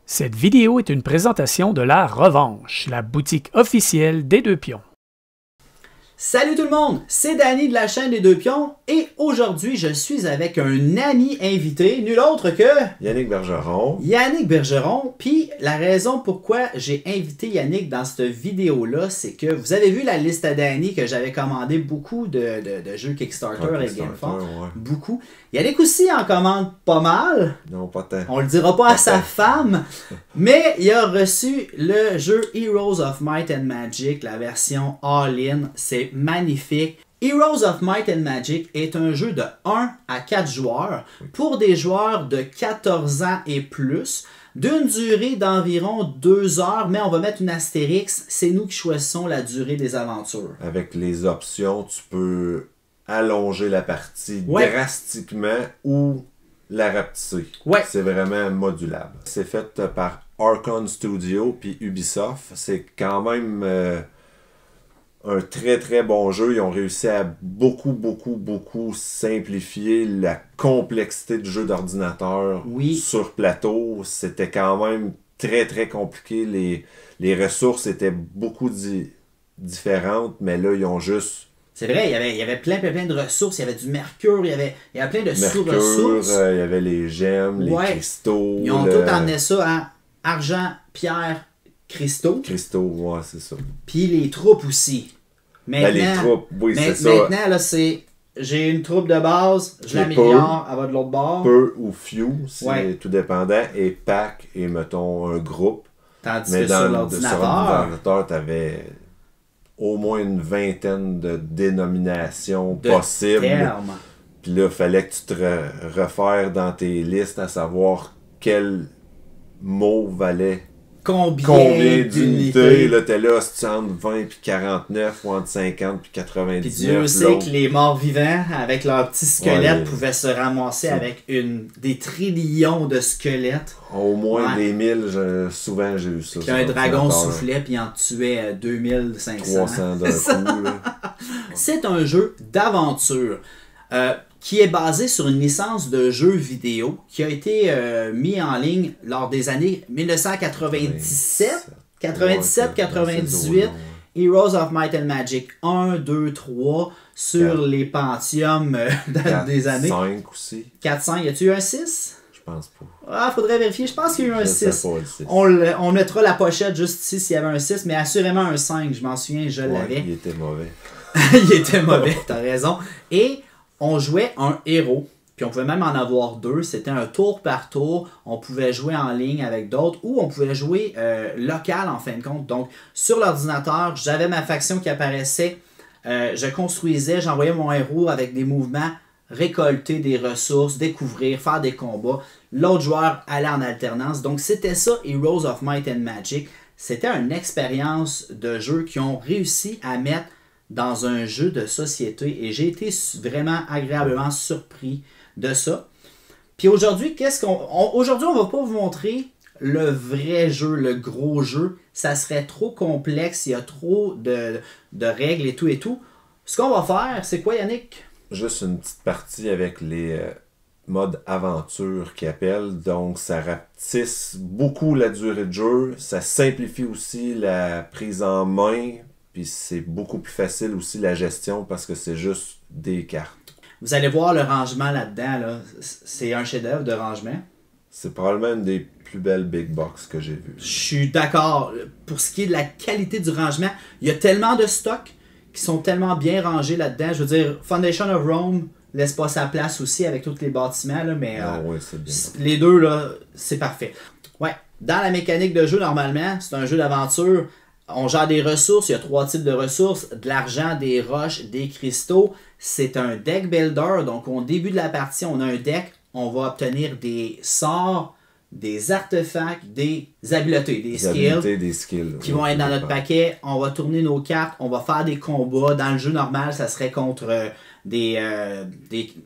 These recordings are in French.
Cette vidéo est une présentation de La Revanche, la boutique officielle des Deux Pions. Salut tout le monde, c'est Danny de la chaîne des Deux Pions et aujourd'hui je suis avec un ami invité, nul autre que Yannick Bergeron. Yannick Bergeron. Puis la raison pourquoi j'ai invité Yannick dans cette vidéo-là, c'est que vous avez vu la liste à Danny que j'avais commandé beaucoup de jeux Kickstarter et GameFound. Ouais. Beaucoup. Yannick aussi en commande pas mal. Non, pas tant. On le dira pas à sa femme, mais il a reçu le jeu Heroes of Might and Magic, la version All-In. C'est magnifique. Heroes of Might and Magic est un jeu de 1 à 4 joueurs pour des joueurs de 14 ans et plus, d'une durée d'environ 2 heures, mais on va mettre une astérix, c'est nous qui choisissons la durée des aventures. Avec les options, tu peux allonger la partie drastiquement ou la rapetisser. C'est vraiment modulable. C'est fait par Archon Studio puis Ubisoft. C'est quand même un très bon jeu. Ils ont réussi à beaucoup simplifier la complexité du jeu d'ordinateur sur plateau. C'était quand même très compliqué. Les ressources étaient beaucoup différentes, mais là, ils ont juste... C'est vrai, il y avait plein de ressources. Il y avait du mercure, il y avait plein de sous-ressources. Il y avait les gemmes, les cristaux. Ils ont tout amené ça à argent, pierre, cristaux. Cristaux, ouais, c'est ça. Puis les troupes aussi. Maintenant, les troupes, oui, c'est ça. Maintenant, là, c'est... J'ai une troupe de base, je l'améliore, elle va de l'autre bord. Peu ou few, c'est tout dépendant. Et pack, et mettons un groupe. Tandis mais que sur l'ordinateur, tu avais au moins une vingtaine de dénominations possibles. Puis là, il fallait que tu te refères dans tes listes à savoir quel mot valait combien d'unités. Là, t'es là, c'est entre 20 et 49, ou entre 50 et 99. Puis Dieu sait que les morts vivants, avec leurs petits squelettes, pouvaient se ramasser avec des trillions de squelettes. Au moins des 1000, souvent j'ai eu ça. Puis un dragon soufflait, puis en tuait 2500. 300 d'un coup. C'est un jeu d'aventure. Qui est basé sur une licence de jeux vidéo qui a été mis en ligne lors des années 1997, 97-98, Heroes of Might and Magic 1, 2, 3 sur les Pentium des années. 5 aussi. 4, 5, y a-tu eu un 6? Je pense pas. Ah, faudrait vérifier. Je pense qu'il y a eu un 6. On mettra la pochette juste ici s'il y avait un 6, mais assurément un 5. Je m'en souviens, je l'avais. Il était mauvais. Il était mauvais, t'as raison. Et on jouait un héros, puis on pouvait même en avoir deux. C'était un tour par tour. On pouvait jouer en ligne avec d'autres ou on pouvait jouer local en fin de compte. Donc, sur l'ordinateur, j'avais ma faction qui apparaissait. Je construisais, j'envoyais mon héros avec des mouvements, récolter des ressources, découvrir, faire des combats. L'autre joueur allait en alternance. Donc, c'était ça, Heroes of Might and Magic. C'était une expérience de jeu qui ont réussi à mettre dans un jeu de société et j'ai été vraiment agréablement surpris de ça. Puis aujourd'hui, aujourd'hui, on va pas vous montrer le vrai jeu, le gros jeu. Ça serait trop complexe, il y a trop de règles et tout. Ce qu'on va faire, c'est quoi, Yannick? Juste une petite partie avec les modes aventure qui appellent. Donc, ça rapetisse beaucoup la durée de jeu. Ça simplifie aussi la prise en main. Puis c'est beaucoup plus facile aussi la gestion parce que c'est juste des cartes. Vous allez voir le rangement là-dedans. Là. C'est un chef-d'œuvre de rangement. C'est probablement une des plus belles big box que j'ai vues. Je suis d'accord. Pour ce qui est de la qualité du rangement, il y a tellement de stocks qui sont tellement bien rangés là-dedans. Je veux dire, Foundation of Rome laisse pas sa place aussi avec tous les bâtiments. Là, mais c'est bien. Les deux, là, c'est parfait. Ouais. Dans la mécanique de jeu, normalement, c'est un jeu d'aventure. On gère des ressources, il y a 3 types de ressources, de l'argent, des roches, des cristaux. C'est un deck builder, donc au début de la partie, on a un deck, on va obtenir des sorts, des artefacts, des habiletés, des skills qui vont être dans notre paquet. On va tourner nos cartes, on va faire des combats. Dans le jeu normal, ça serait contre des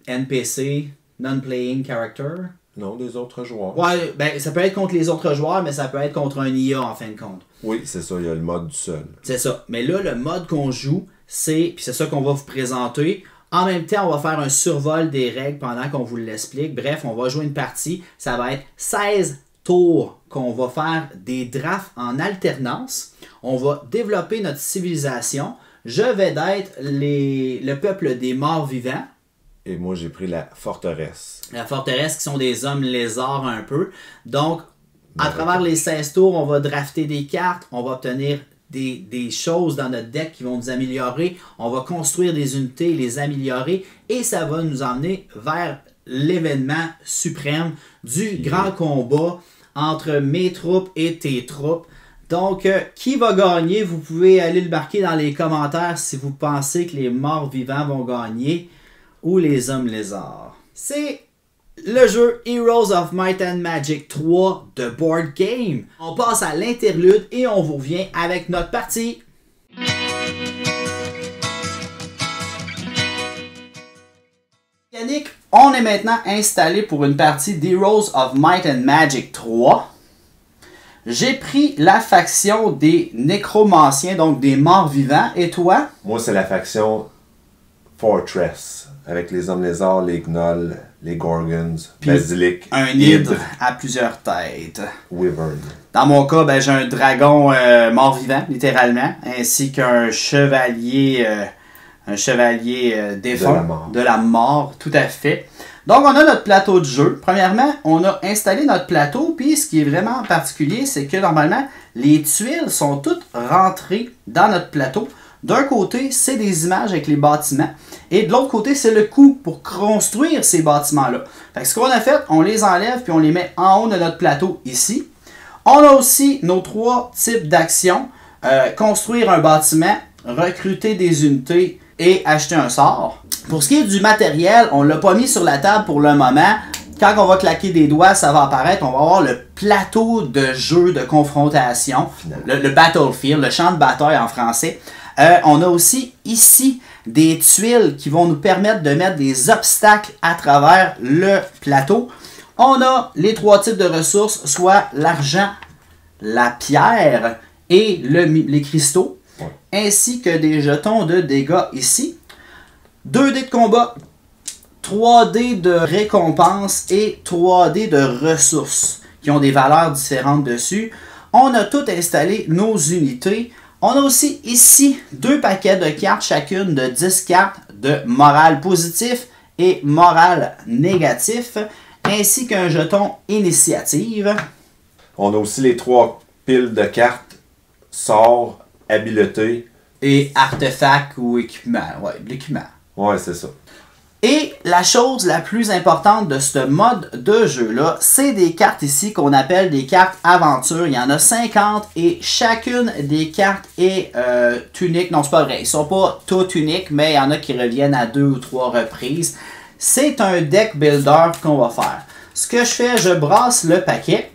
NPC, non-playing character. Non, des autres joueurs. Ouais, ben ça peut être contre les autres joueurs, mais ça peut être contre un IA en fin de compte. Oui, c'est ça, il y a le mode du seul. C'est ça. Mais là, le mode qu'on joue, puis c'est ça qu'on va vous présenter. En même temps, on va faire un survol des règles pendant qu'on vous l'explique. Bref, on va jouer une partie. Ça va être 16 tour qu'on va faire des drafts en alternance. On va développer notre civilisation. Je vais être le peuple des morts vivants. Et moi, j'ai pris la forteresse. La forteresse qui sont des hommes lézards un peu. Donc, à travers les 16 tours, on va drafter des cartes, on va obtenir des choses dans notre deck qui vont nous améliorer. On va construire des unités, les améliorer et ça va nous emmener vers l'événement suprême du grand combat entre mes troupes et tes troupes. Donc, qui va gagner? Vous pouvez aller le marquer dans les commentaires si vous pensez que les morts vivants vont gagner ou les hommes lézards. C'est le jeu Heroes of Might and Magic 3 de Board Game. On passe à l'interlude et on vous revient avec notre partie. Yannick, on est maintenant installé pour une partie d'Heroes of Might and Magic 3. J'ai pris la faction des nécromanciens, donc des morts vivants. Et toi? Moi, c'est la faction Fortress, avec les hommes lézards, les gnolls, les gorgons, basilic, un hydre à plusieurs têtes. Wyvern. Dans mon cas, ben, j'ai un dragon mort-vivant, littéralement, ainsi qu'un chevalier, défunt de la mort, tout à fait. Donc, on a notre plateau de jeu. Premièrement, on a installé notre plateau, puis ce qui est vraiment particulier, c'est que normalement, les tuiles sont toutes rentrées dans notre plateau. D'un côté, c'est des images avec les bâtiments. Et de l'autre côté, c'est le coût pour construire ces bâtiments-là. Fait que ce qu'on a fait, on les enlève puis on les met en haut de notre plateau ici. On a aussi nos 3 types d'actions. Construire un bâtiment, recruter des unités et acheter un sort. Pour ce qui est du matériel, on ne l'a pas mis sur la table pour le moment. Quand on va claquer des doigts, ça va apparaître. On va avoir le plateau de jeu de confrontation. Le battlefield, le champ de bataille en français. On a aussi ici des tuiles qui vont nous permettre de mettre des obstacles à travers le plateau. On a les 3 types de ressources, soit l'argent, la pierre et les cristaux, ainsi que des jetons de dégâts ici. 2 dés de combat, 3 dés de récompense et 3 dés de ressources qui ont des valeurs différentes dessus. On a tout installé nos unités. On a aussi ici 2 paquets de cartes, chacune de 10 cartes de morale positif et morale négatif, ainsi qu'un jeton initiative. On a aussi les 3 piles de cartes, sorts, habiletés. Et artefacts ou équipements. Ouais, l'équipement. Ouais, c'est ça. Et la chose la plus importante de ce mode de jeu-là, c'est des cartes ici qu'on appelle des cartes aventure. Il y en a 50 et chacune des cartes est unique. Non, c'est pas vrai. Ils sont pas toutes uniques, mais il y en a qui reviennent à 2 ou 3 reprises. C'est un deck builder qu'on va faire. Ce que je fais, je brasse le paquet.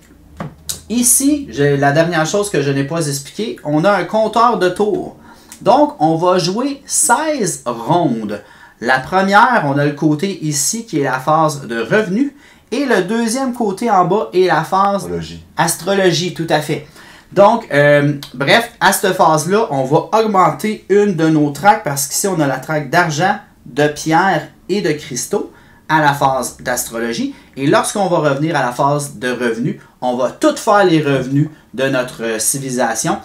Ici, la dernière chose que je n'ai pas expliqué, on a un compteur de tours. Donc, on va jouer 16 rondes. La première, on a le côté ici qui est la phase de revenu. Et le deuxième côté en bas est la phase astrologie, tout à fait. Donc, bref, à cette phase-là, on va augmenter une de nos tracks parce qu'ici, on a la track d'argent, de pierre et de cristaux à la phase d'astrologie. Et lorsqu'on va revenir à la phase de revenu, on va tout faire les revenus de notre civilisation.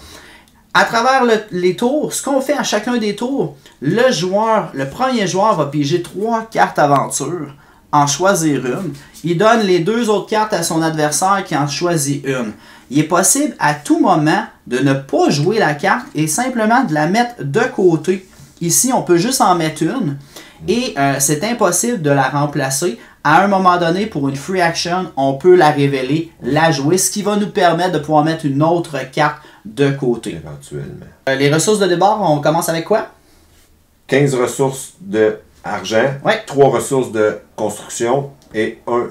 À travers les tours, ce qu'on fait à chacun des tours, le premier joueur va piger 3 cartes aventure, en choisir une. Il donne les 2 autres cartes à son adversaire qui en choisit une. Il est possible à tout moment de ne pas jouer la carte et simplement de la mettre de côté. Ici, on peut juste en mettre une et c'est impossible de la remplacer. À un moment donné, pour une free action, on peut la révéler, la jouer, ce qui va nous permettre de pouvoir mettre une autre carte de côté. Éventuellement. Les ressources de départ, on commence avec quoi? 15 ressources d'argent, 3 ressources de construction et 1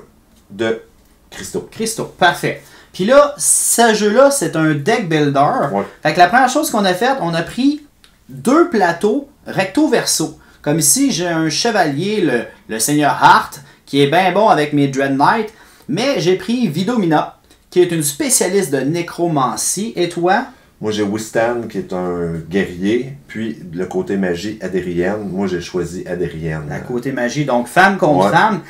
de cristaux. Cristaux, parfait. Puis là, ce jeu-là, c'est un deck builder. Fait que la première chose qu'on a faite, on a pris 2 plateaux recto-verso. Comme ici, j'ai un chevalier, le seigneur Hart, qui est bien bon avec mes Dread Knights. Mais j'ai pris Vidomina, qui est une spécialiste de nécromancie. Et toi? Moi, j'ai Wistan, qui est un guerrier. Puis, le côté magie, Adérienne. Moi, j'ai choisi Adérienne. La côté magie, donc femme contre femme.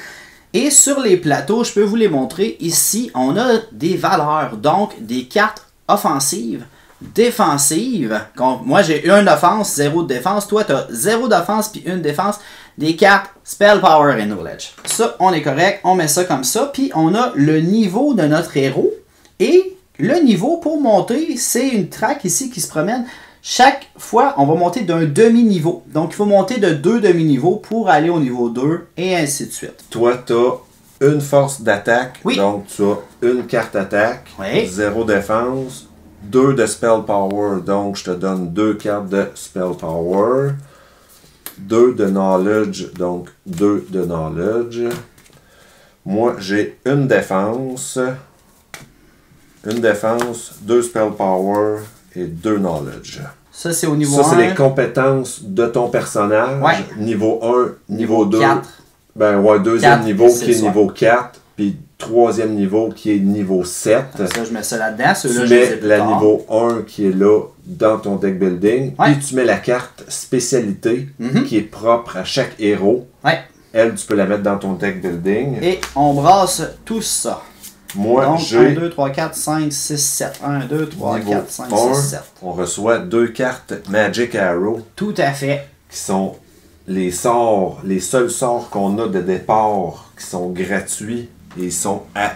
Et sur les plateaux, je peux vous les montrer. Ici, on a des valeurs, donc des cartes offensives, défensives. Moi, j'ai une offense, 0 de défense. Toi, tu as 0 d'offense puis 1 défense. Des cartes Spell, Power et Knowledge. Ça, on est correct. On met ça comme ça. Puis, on a le niveau de notre héros. Et le niveau, pour monter, c'est une track ici qui se promène. Chaque fois, on va monter d'un demi-niveau. Donc, il faut monter de 2 demi-niveaux pour aller au niveau 2 et ainsi de suite. Toi, tu as une force d'attaque. Oui. Donc, tu as une carte attaque, Oui. 0 défense, 2 de Spell Power. Donc, je te donne 2 cartes de Spell Power. 2 de Knowledge. Donc, 2 de Knowledge. Moi, j'ai une défense. Une défense, 2 Spell Power et 2 Knowledge. Ça, c'est au niveau 1. Ça, c'est les compétences de ton personnage. Ouais. Niveau 1, niveau 2. 4. Ben ouais, deuxième 4, niveau qui est ça. niveau 4. Puis troisième niveau qui est niveau 7. Ça, je mets ça là-dedans. Tu mets la niveau 1 qui est là dans ton deck building. Ouais. Puis tu mets la carte spécialité qui est propre à chaque héros. Ouais. Elle, tu peux la mettre dans ton deck building. Et on brasse tout ça. Moi, Donc, j'ai 1, 2, 3, 4, 5, 6, 7. 1, 2, 3, niveau 4, 5, 1, 6, 7. on reçoit 2 cartes Magic Arrow Tout à fait. qui sont les sorts, les seuls sorts qu'on a de départ qui sont gratuits et ils sont à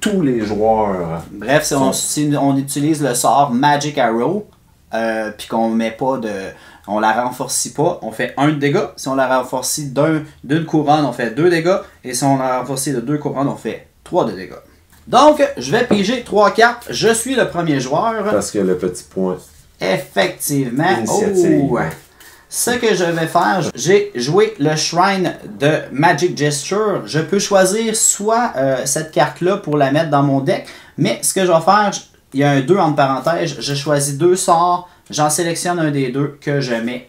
tous les joueurs. Bref, si on utilise le sort Magic Arrow, puis qu'on met pas de... On la renforcie pas, on fait 1 de dégâts. Si on la renforcie d'une couronne, on fait 2 dégâts. Et si on la renforcie de 2 couronnes, on fait 3 de dégâts. Donc, je vais piger 3 cartes. Je suis le premier joueur. Parce que le petit point. Effectivement. Initiative. Oh. Ce que je vais faire, j'ai joué le Shrine de Magic Gesture. Je peux choisir soit cette carte-là pour la mettre dans mon deck. Mais ce que je vais faire, il y a un 2 entre parenthèses. Je choisis 2 sorts. J'en sélectionne un des 2 que je mets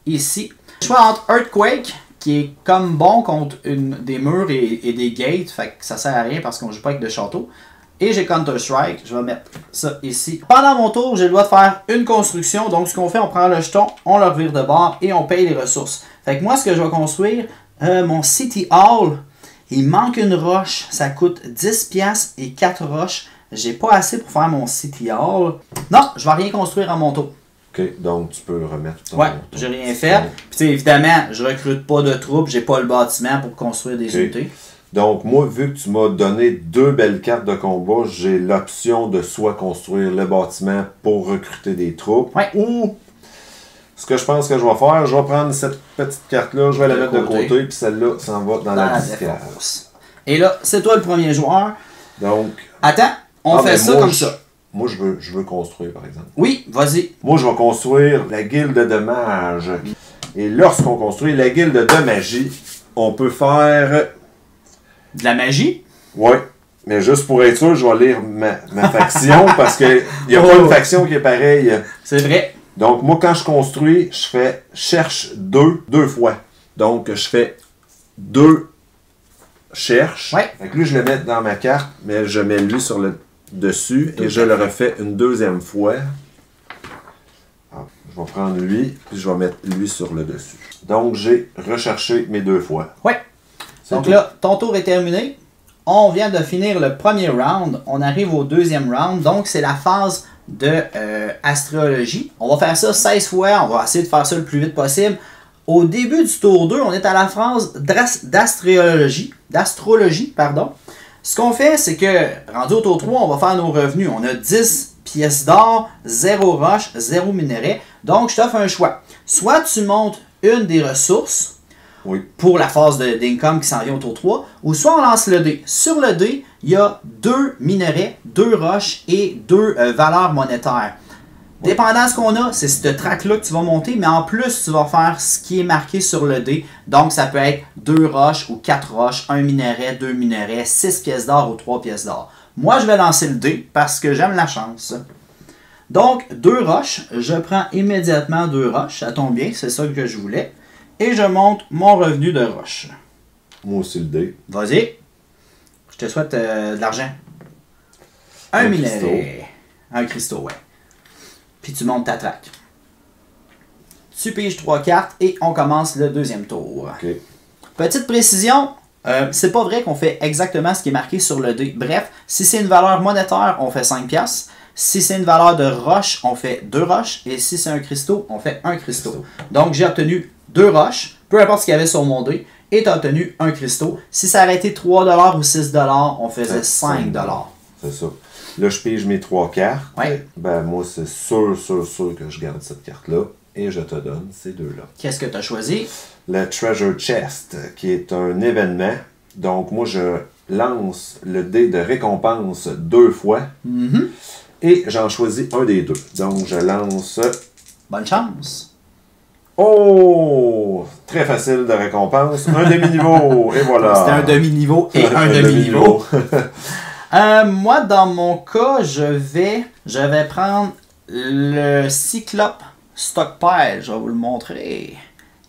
ici. Je choisis entre Earthquake, qui est comme bon contre des murs et des gates. Fait que ça sert à rien parce qu'on ne joue pas avec de château. Et j'ai Counter Strike. Je vais mettre ça ici. Pendant mon tour, j'ai le droit de faire une construction. Donc, ce qu'on fait, on prend le jeton, on le revire de bord et on paye les ressources. Fait que moi, ce que je vais construire, mon City Hall, il manque une roche. Ça coûte 10$ et 4 roches. J'ai pas assez pour faire mon City Hall. Non, je vais rien construire à mon tour. Ok, donc tu peux remettre ton... Ouais, j'ai rien fait. Puis évidemment, je recrute pas de troupes, j'ai pas le bâtiment pour construire des unités. Donc moi, vu que tu m'as donné 2 belles cartes de combat, j'ai l'option de soit construire le bâtiment pour recruter des troupes, ou ce que je pense que je vais faire, je vais prendre cette petite carte-là, je vais la mettre de côté, puis celle-là s'en va dans la défense. Et là, c'est toi le premier joueur. Donc... Attends, on fait ça comme ça. Moi, je veux construire, par exemple. Oui, vas-y. Moi, je vais construire la guilde de mages. Et lorsqu'on construit la guilde de magie, on peut faire... De la magie? Oui. Mais juste pour être sûr, je vais lire ma faction parce qu'il n'y a pas une faction qui est pareille. C'est vrai. Donc, moi, quand je construis, je fais cherche 2 fois. Donc, je fais 2 cherche. Ouais. Fait que lui, je le mets dans ma carte, mais je mets lui sur le dessus et je le refais une deuxième fois. Alors, je vais prendre lui, puis je vais mettre lui sur le dessus. Donc, j'ai recherché mes 2 fois. Ouais. Donc là, ton tour est terminé. On vient de finir le premier round. On arrive au deuxième round. Donc, c'est la phase de astrologie. On va faire ça 16 fois. On va essayer de faire ça le plus vite possible. Au début du tour 2, on est à la phase d'astrologie. Ce qu'on fait, c'est que, rendu au tour 3, on va faire nos revenus. On a 10 pièces d'or, 0 roche, 0 minerai. Donc, je t'offre un choix. Soit tu montes une des ressources pour la phase d'income qui s'en vient au tour 3, ou soit on lance le dé. Sur le dé, il y a 2 minerais, 2 roches et 2 valeurs monétaires. Dépendant de ce qu'on a, c'est cette track-là que tu vas monter, mais en plus, tu vas faire ce qui est marqué sur le dé. Donc, ça peut être 2 roches ou 4 roches, 1 minerai, 2 minerais, 6 pièces d'or ou 3 pièces d'or. Moi, je vais lancer le dé parce que j'aime la chance. Donc, 2 roches. Je prends immédiatement 2 roches. Ça tombe bien, c'est ça que je voulais. Et je monte mon revenu de roche. Moi aussi le dé. Vas-y. Je te souhaite de l'argent. Un minerai. Un cristaux, ouais. Puis tu montes ta track. Tu piges 3 cartes et on commence le deuxième tour. Okay. Petite précision, C'est pas vrai qu'on fait exactement ce qui est marqué sur le dé. Bref, si c'est une valeur monétaire, on fait 5 piastres. Si c'est une valeur de roche, on fait 2 roches. Et si c'est un cristaux, on fait 1 cristaux. Donc, j'ai obtenu 2 roches, peu importe ce qu'il y avait sur mon dé, et tu as obtenu 1 cristaux. Si ça avait été 3$ ou 6$, on faisait 5$. C'est ça. Là, je pige mes 3 cartes. Ouais. Ben, moi, c'est sûr que je garde cette carte-là. Et je te donne ces deux-là. Qu'est-ce que tu as choisi? Le Treasure Chest, qui est un événement. Donc, moi, je lance le dé de récompense 2 fois. Et j'en choisis un des 2. Donc, je lance... Bonne chance! Oh! Très facile de récompense. Un demi-niveau. Et voilà. C'était un demi-niveau et un demi-niveau. Moi, dans mon cas, je vais prendre le Cyclope Stockpile. Je vais vous le montrer.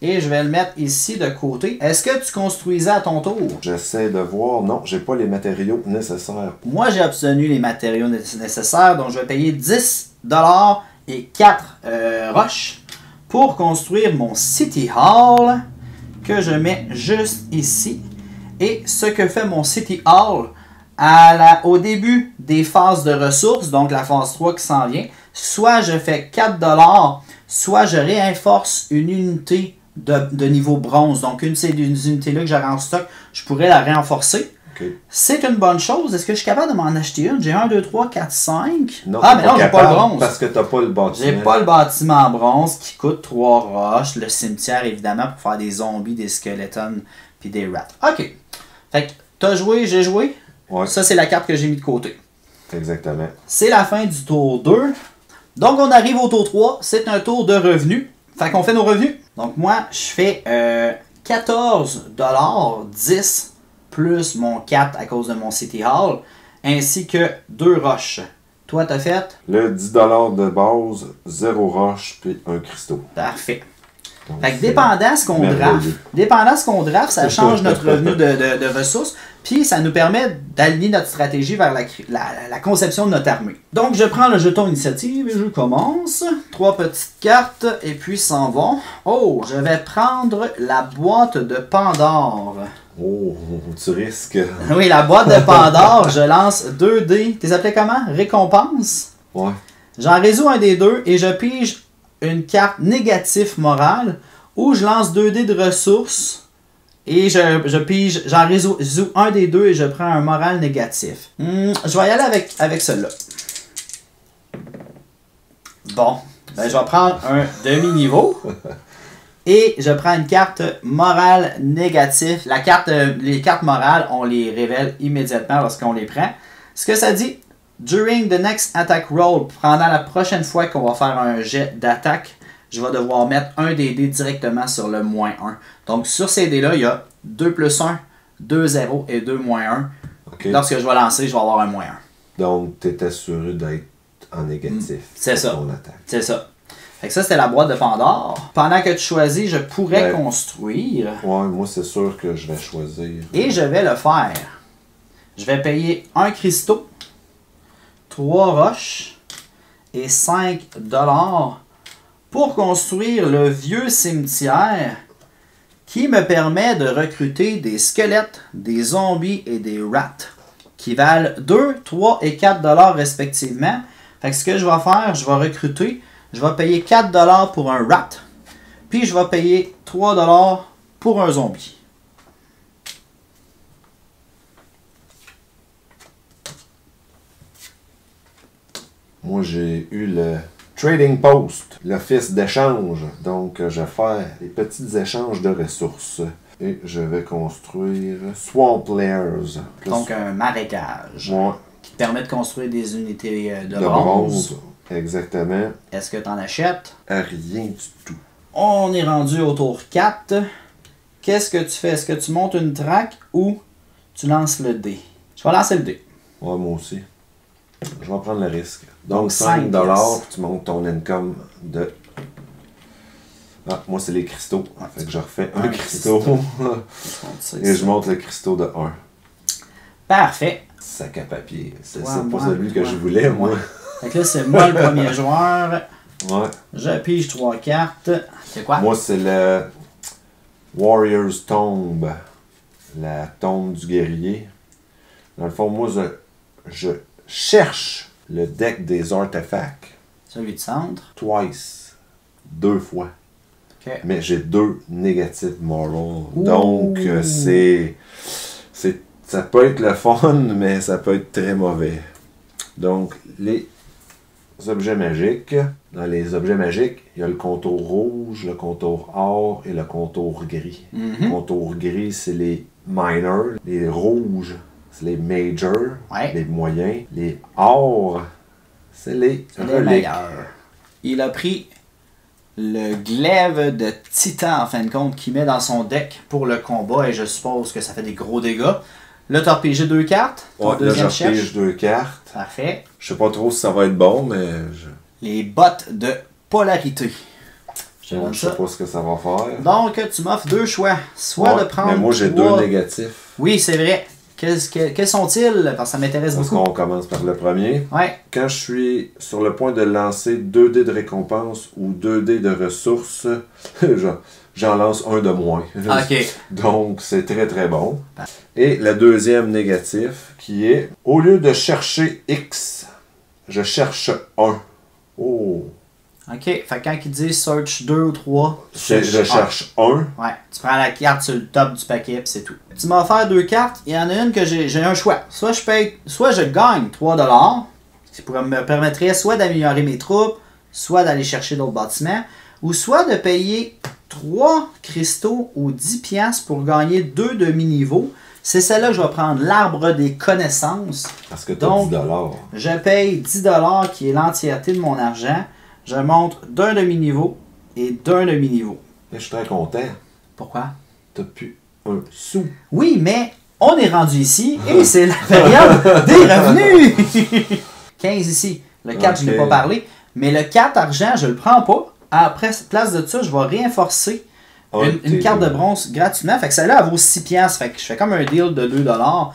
Et je vais le mettre ici de côté. Est-ce que tu construisais à ton tour? J'essaie de voir. Non, j'ai pas les matériaux nécessaires. Moi, j'ai obtenu les matériaux nécessaires. Donc, je vais payer 10$ et 4 roches pour construire mon City Hall que je mets juste ici. Et ce que fait mon City Hall au début des phases de ressources, donc la phase 3 qui s'en vient, soit je fais 4$, soit je réinforce une unité de niveau bronze. Donc une de ces unités-là que j'aurai en stock, je pourrais la renforcer. Okay. C'est une bonne chose. Est-ce que je suis capable de m'en acheter une? J'ai 1, 2, 3, 4, 5. Non, mais non, j'ai pas le bronze. Parce que t'as pas le bâtiment. J'ai pas le bâtiment en bronze qui coûte 3 roches. Le cimetière, évidemment, pour faire des zombies, des skeletons puis des rats. OK. Fait que t'as joué, j'ai joué. Ouais. Ça, c'est la carte que j'ai mis de côté. Exactement. C'est la fin du tour 2. Donc, on arrive au tour 3. C'est un tour de revenus. Fait qu'on fait nos revenus. Donc, moi, je fais 14$, plus mon 4 à cause de mon City Hall, ainsi que 2 roches. Toi, t'as fait? Le 10$ de base, 0 roche, puis un cristaux. Parfait. Donc, fait que dépendant ce qu'on draft, ça change notre revenu de ressources, puis ça nous permet d'aligner notre stratégie vers la conception de notre armée. Donc je prends le jeton initiative et je commence. 3 petites cartes et puis s'en vont. Oh, je vais prendre la boîte de Pandore. Oh, tu risques. Oui, la boîte de Pandore, je lance 2 dés. T'es appelé comment? Récompense? Ouais. J'en résous un des 2 et je pige une carte négative morale où je lance 2 dés de ressources et j'en résous un des 2 et je prends un moral négatif. Je vais y aller avec celui-là. Bon, ben, je vais prendre un demi-niveau et je prends une carte morale négative. Les cartes morales, on les révèle immédiatement lorsqu'on les prend. Ce que ça dit... During the next attack roll, pendant la prochaine fois qu'on va faire un jet d'attaque, je vais devoir mettre un des dés directement sur le -1. Donc sur ces dés-là, il y a 2 + 1, 2 0 et 2 -1. Okay. Lorsque je vais lancer, je vais avoir un -1. Donc tu es assuré d'être en négatif. C'est ça. C'est ça. Fait que ça, c'était la boîte de Pandore. Pendant que tu choisis, je pourrais construire. Ouais, moi c'est sûr que je vais choisir. Et je vais le faire. Je vais payer 1 cristaux, 3 roches et 5$ pour construire le vieux cimetière qui me permet de recruter des squelettes, des zombies et des rats qui valent 2, 3 et 4$ respectivement. Fait que ce que je vais faire, je vais recruter, je vais payer 4$ pour un rat, puis je vais payer 3$ pour un zombie. Moi, j'ai eu le Trading Post, l'office d'échange. Donc, je vais faire des petits échanges de ressources. Et je vais construire Swamp Layers. Donc, un marécage. Ouais. Qui te permet de construire des unités de bronze. Exactement. Est-ce que tu en achètes? Rien du tout. On est rendu au tour 4. Qu'est-ce que tu fais? Est-ce que tu montes une traque ou tu lances le dé? Je vais lancer le dé. Ouais, moi aussi. Je vais prendre le risque. Donc 5$, puis tu montes ton income de... Ah, moi c'est les cristaux. Fait que je refais un cristaux. Et je monte le cristaux de 1. Parfait. Sac à papier. C'est pas celui que je voulais, moi. Fait que là, c'est moi le premier joueur. Ouais. Je pige 3 cartes. C'est quoi? Moi, c'est le Warrior's Tomb. la tombe du guerrier. Dans le fond, moi, je cherche le deck des artefacts. Celui de centre. Twice. 2 fois. Okay. Mais j'ai 2 négatifs moral. Donc, ça peut être le fun, mais ça peut être très mauvais. Donc, les objets magiques. Dans les objets magiques, il y a le contour rouge, le contour or et le contour gris. Le contour gris, c'est les minors. Les rouges, c'est les majors, les moyens. Les or, c'est les meilleurs. Il a pris le glaive de Titan, en fin de compte, qu'il met dans son deck pour le combat, et je suppose que ça fait des gros dégâts. Là, tu as repigé 2 cartes. Ouais, là, je repige 2 cartes. Parfait. Je sais pas trop si ça va être bon, mais... Les bottes de polarité. Je sais pas ce que ça va faire. Donc, tu m'offres 2 choix. Soit de prendre... Mais moi, j'ai 2 négatifs. Oui, c'est vrai. Quels sont-ils? Parce que ça m'intéresse beaucoup. Parce qu'on commence par le premier. Ouais. Quand je suis sur le point de lancer 2 dés de récompense ou 2 dés de ressources, j'en lance un de moins. OK. Donc, c'est très très bon. Et le deuxième négatif, qui est, au lieu de chercher X, je cherche 1. Oh! OK. Fait que quand il dit search 2 ou 3, je cherche 1. Ouais. Tu prends la carte sur le top du paquet, puis c'est tout. Tu m'as offert 2 cartes. Il y en a une que j'ai un choix. Soit je gagne 3$, ce qui me permettrait soit d'améliorer mes troupes, soit d'aller chercher d'autres bâtiments, ou soit de payer 3 cristaux ou 10$ pour gagner 2 demi-niveaux. C'est celle-là que je vais prendre, l'arbre des connaissances. Parce que tu as 10$. Je paye 10$ qui est l'entièreté de mon argent. Je monte d'un demi-niveau et d'un demi-niveau. Je suis très content. Pourquoi? T'as plus un sou. Oui, mais on est rendu ici et c'est la période des revenus. 15 ici. Le 4, je n'ai pas parlé. Mais le 4 argent, je le prends pas. Après, place de ça, je vais réenforcer une carte de bronze gratuitement. Fait que celle-là, elle vaut 6$. Fait que je fais comme un deal de 2$.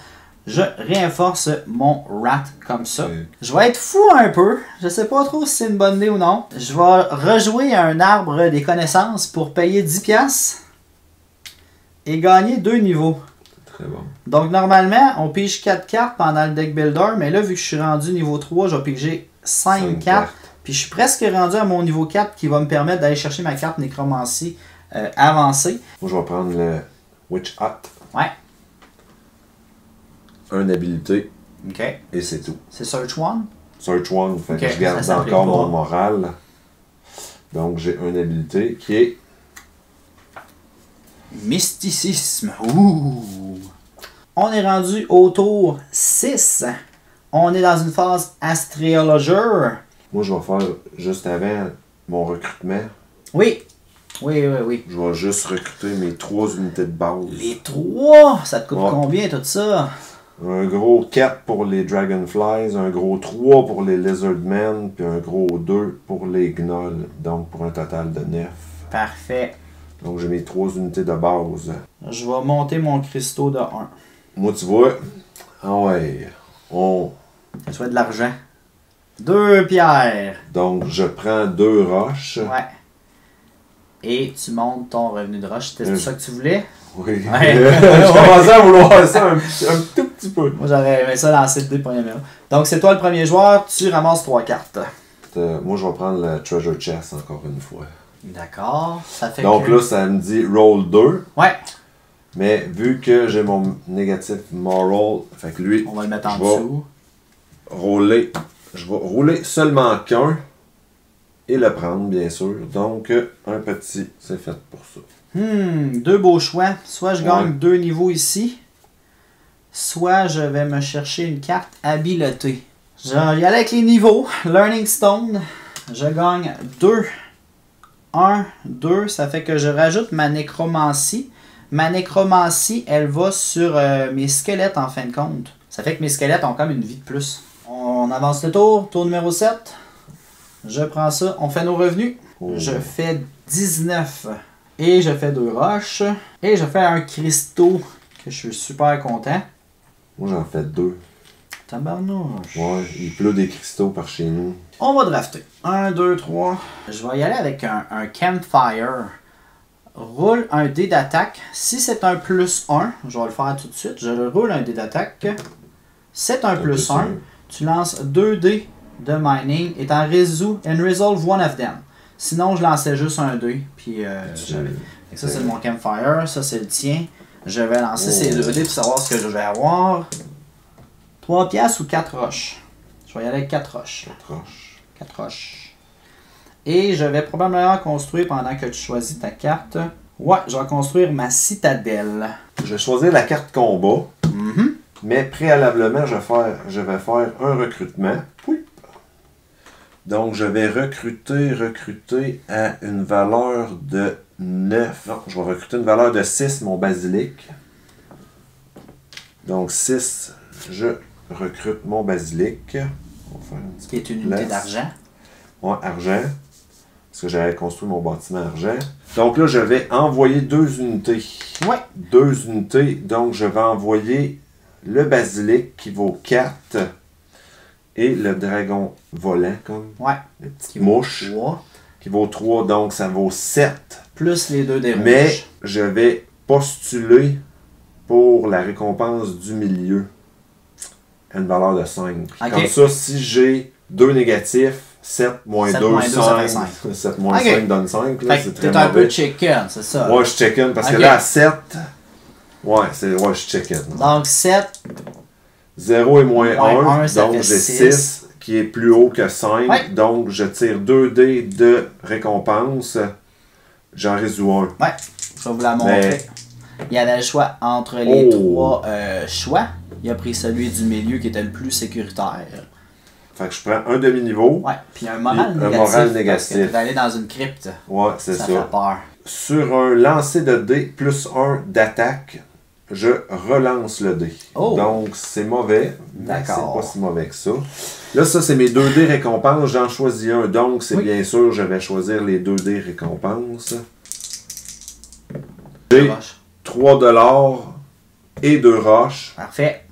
Je réenforce mon rat comme ça. Je vais être fou un peu. Je sais pas trop si c'est une bonne idée ou non. Je vais rejouer un arbre des connaissances pour payer 10$ et gagner 2 niveaux. Très bon. Donc normalement, on pige 4 cartes pendant le deck builder, mais là, vu que je suis rendu niveau 3, je vais piger 5 cartes. Puis je suis presque rendu à mon niveau 4 qui va me permettre d'aller chercher ma carte nécromancie avancée. Moi, je vais prendre le Witch Hut. Ouais. Une habilité. OK. Et c'est tout. C'est Search One? Search One, fait que je garde encore mon moral. Donc j'ai une habilité qui est... Mysticisme. Ouh! On est rendu au tour 6. On est dans une phase Astrologer. Moi, je vais faire juste avant mon recrutement. Oui. Oui. Je vais juste recruter mes 3 unités de base. Les 3? Ça te coûte combien tout ça? Un gros 4 pour les Dragonflies, un gros 3 pour les Lizardmen, puis un gros 2 pour les Gnolls. Donc pour un total de 9. Parfait. Donc j'ai mes 3 unités de base. Je vais monter mon cristaux de 1. Moi, tu vois, ah ouais, Je souhaite de l'argent. 2 pierres. Donc je prends 2 roches. Ouais. Et tu montes ton revenu de roche. C'était ça que tu voulais? Oui. Ouais. Je commençais à vouloir ça un tout petit peu. Moi, j'aurais aimé ça lancer le dé pour première. Donc, c'est toi le premier joueur. Tu ramasses 3 cartes. Moi, je vais prendre la Treasure Chest encore une fois. D'accord. Ça fait donc là, ça me dit Roll 2. Ouais. Mais vu que j'ai mon négatif moral, fait que lui, on va le mettre en dessous. Je vais rouler seulement qu'un et le prendre, bien sûr. Donc, un petit, c'est fait pour ça. 2 beaux choix. Soit je gagne 2 niveaux ici, soit je vais me chercher une carte habileté. Je vais y aller avec les niveaux. Learning Stone. Je gagne 2. 1, 2. Ça fait que je rajoute ma nécromancie. Ma nécromancie, elle va sur mes squelettes en fin de compte. Ça fait que mes squelettes ont comme une vie de plus. On avance le tour. Tour numéro 7. Je prends ça. On fait nos revenus. Je fais 19. Et je fais 2 roches. Et je fais un cristaux que je suis super content. Moi, j'en fais 2. Tabarnouche. Ouais, il pleut des cristaux par chez nous. On va drafter. 1, 2, 3. Je vais y aller avec un campfire. roule un dé d'attaque. Si c'est un +1, je vais le faire tout de suite. Je roule un dé d'attaque. C'est un +1. Tu lances 2 dés de mining et t'en résous and resolve one of them. Sinon, je lançais juste un dé. Puis j'avais. Ça, c'est mon campfire. Ça, c'est le tien. Je vais lancer ces 2 dés pour savoir ce que je vais avoir. 3 piastres ou 4 roches. Je vais y aller avec 4 roches. 4 roches. Et je vais probablement construire pendant que tu choisis ta carte. Ouais, je vais construire ma citadelle. Je vais choisir la carte combat. Mais préalablement, je vais faire un recrutement. Oui. Donc, je vais recruter à une valeur de 9. Non, je vais recruter une valeur de 6, mon basilic. Donc, 6, je recrute mon basilic. On va faire un petit qui est une unité d'argent. Ouais, argent. Parce que j'avais construit mon bâtiment argent. Donc là, je vais envoyer 2 unités. Ouais. 2 unités. Donc, je vais envoyer le basilic qui vaut 4 et le dragon volant, comme le petit mouche, qui vaut 3. Donc, ça vaut 7. Plus les 2 des rouges. Mais je vais postuler pour la récompense du milieu à une valeur de 5. Okay. Comme ça, si j'ai 2 négatifs, 7 moins 2, 5. 7 moins 5 donne 5. C'est très mauvais. un peu chicken, c'est ça? Ouais, je chicken parce que là, à 7, je chicken. Donc 7. 0 et moins 1, donc j'ai 6 qui est plus haut que 5. Ouais. Donc je tire 2 dés de récompense. J'en résous un. Ouais, je vais vous la montrer. Il y avait le choix entre les 3 choix. Il a pris celui du milieu qui était le plus sécuritaire. Fait que je prends un demi-niveau. Ouais, puis un moral négatif. Un moral négatif. Parce que d'aller dans une crypte. Ouais, c'est ça. Ça fait peur. Sur un lancer de dés +1 d'attaque, je relance le dé. Donc, c'est mauvais. D'accord. C'est pas si mauvais que ça. Là, ça, c'est mes 2 dés récompenses. J'en choisis un. Donc, c'est bien sûr, je vais choisir les 2 dés récompenses. J'ai 3$ et 2 roches. Parfait.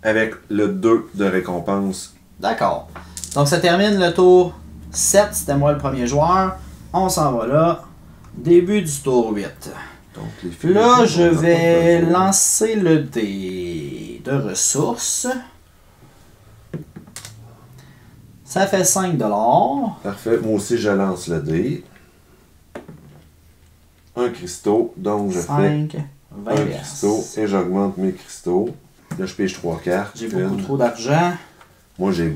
Avec le 2 de récompense. D'accord. Donc, ça termine le tour 7. C'était moi le premier joueur. On s'en va là. Début du tour 8. Donc, là, je vais lancer le dé de ressources. Ça fait 5$. Parfait. Moi aussi, je lance le dé. Un cristaux. Donc, je fais un cristaux et j'augmente mes cristaux. Là, je pige 3 cartes. J'ai beaucoup trop d'argent. Moi, j'ai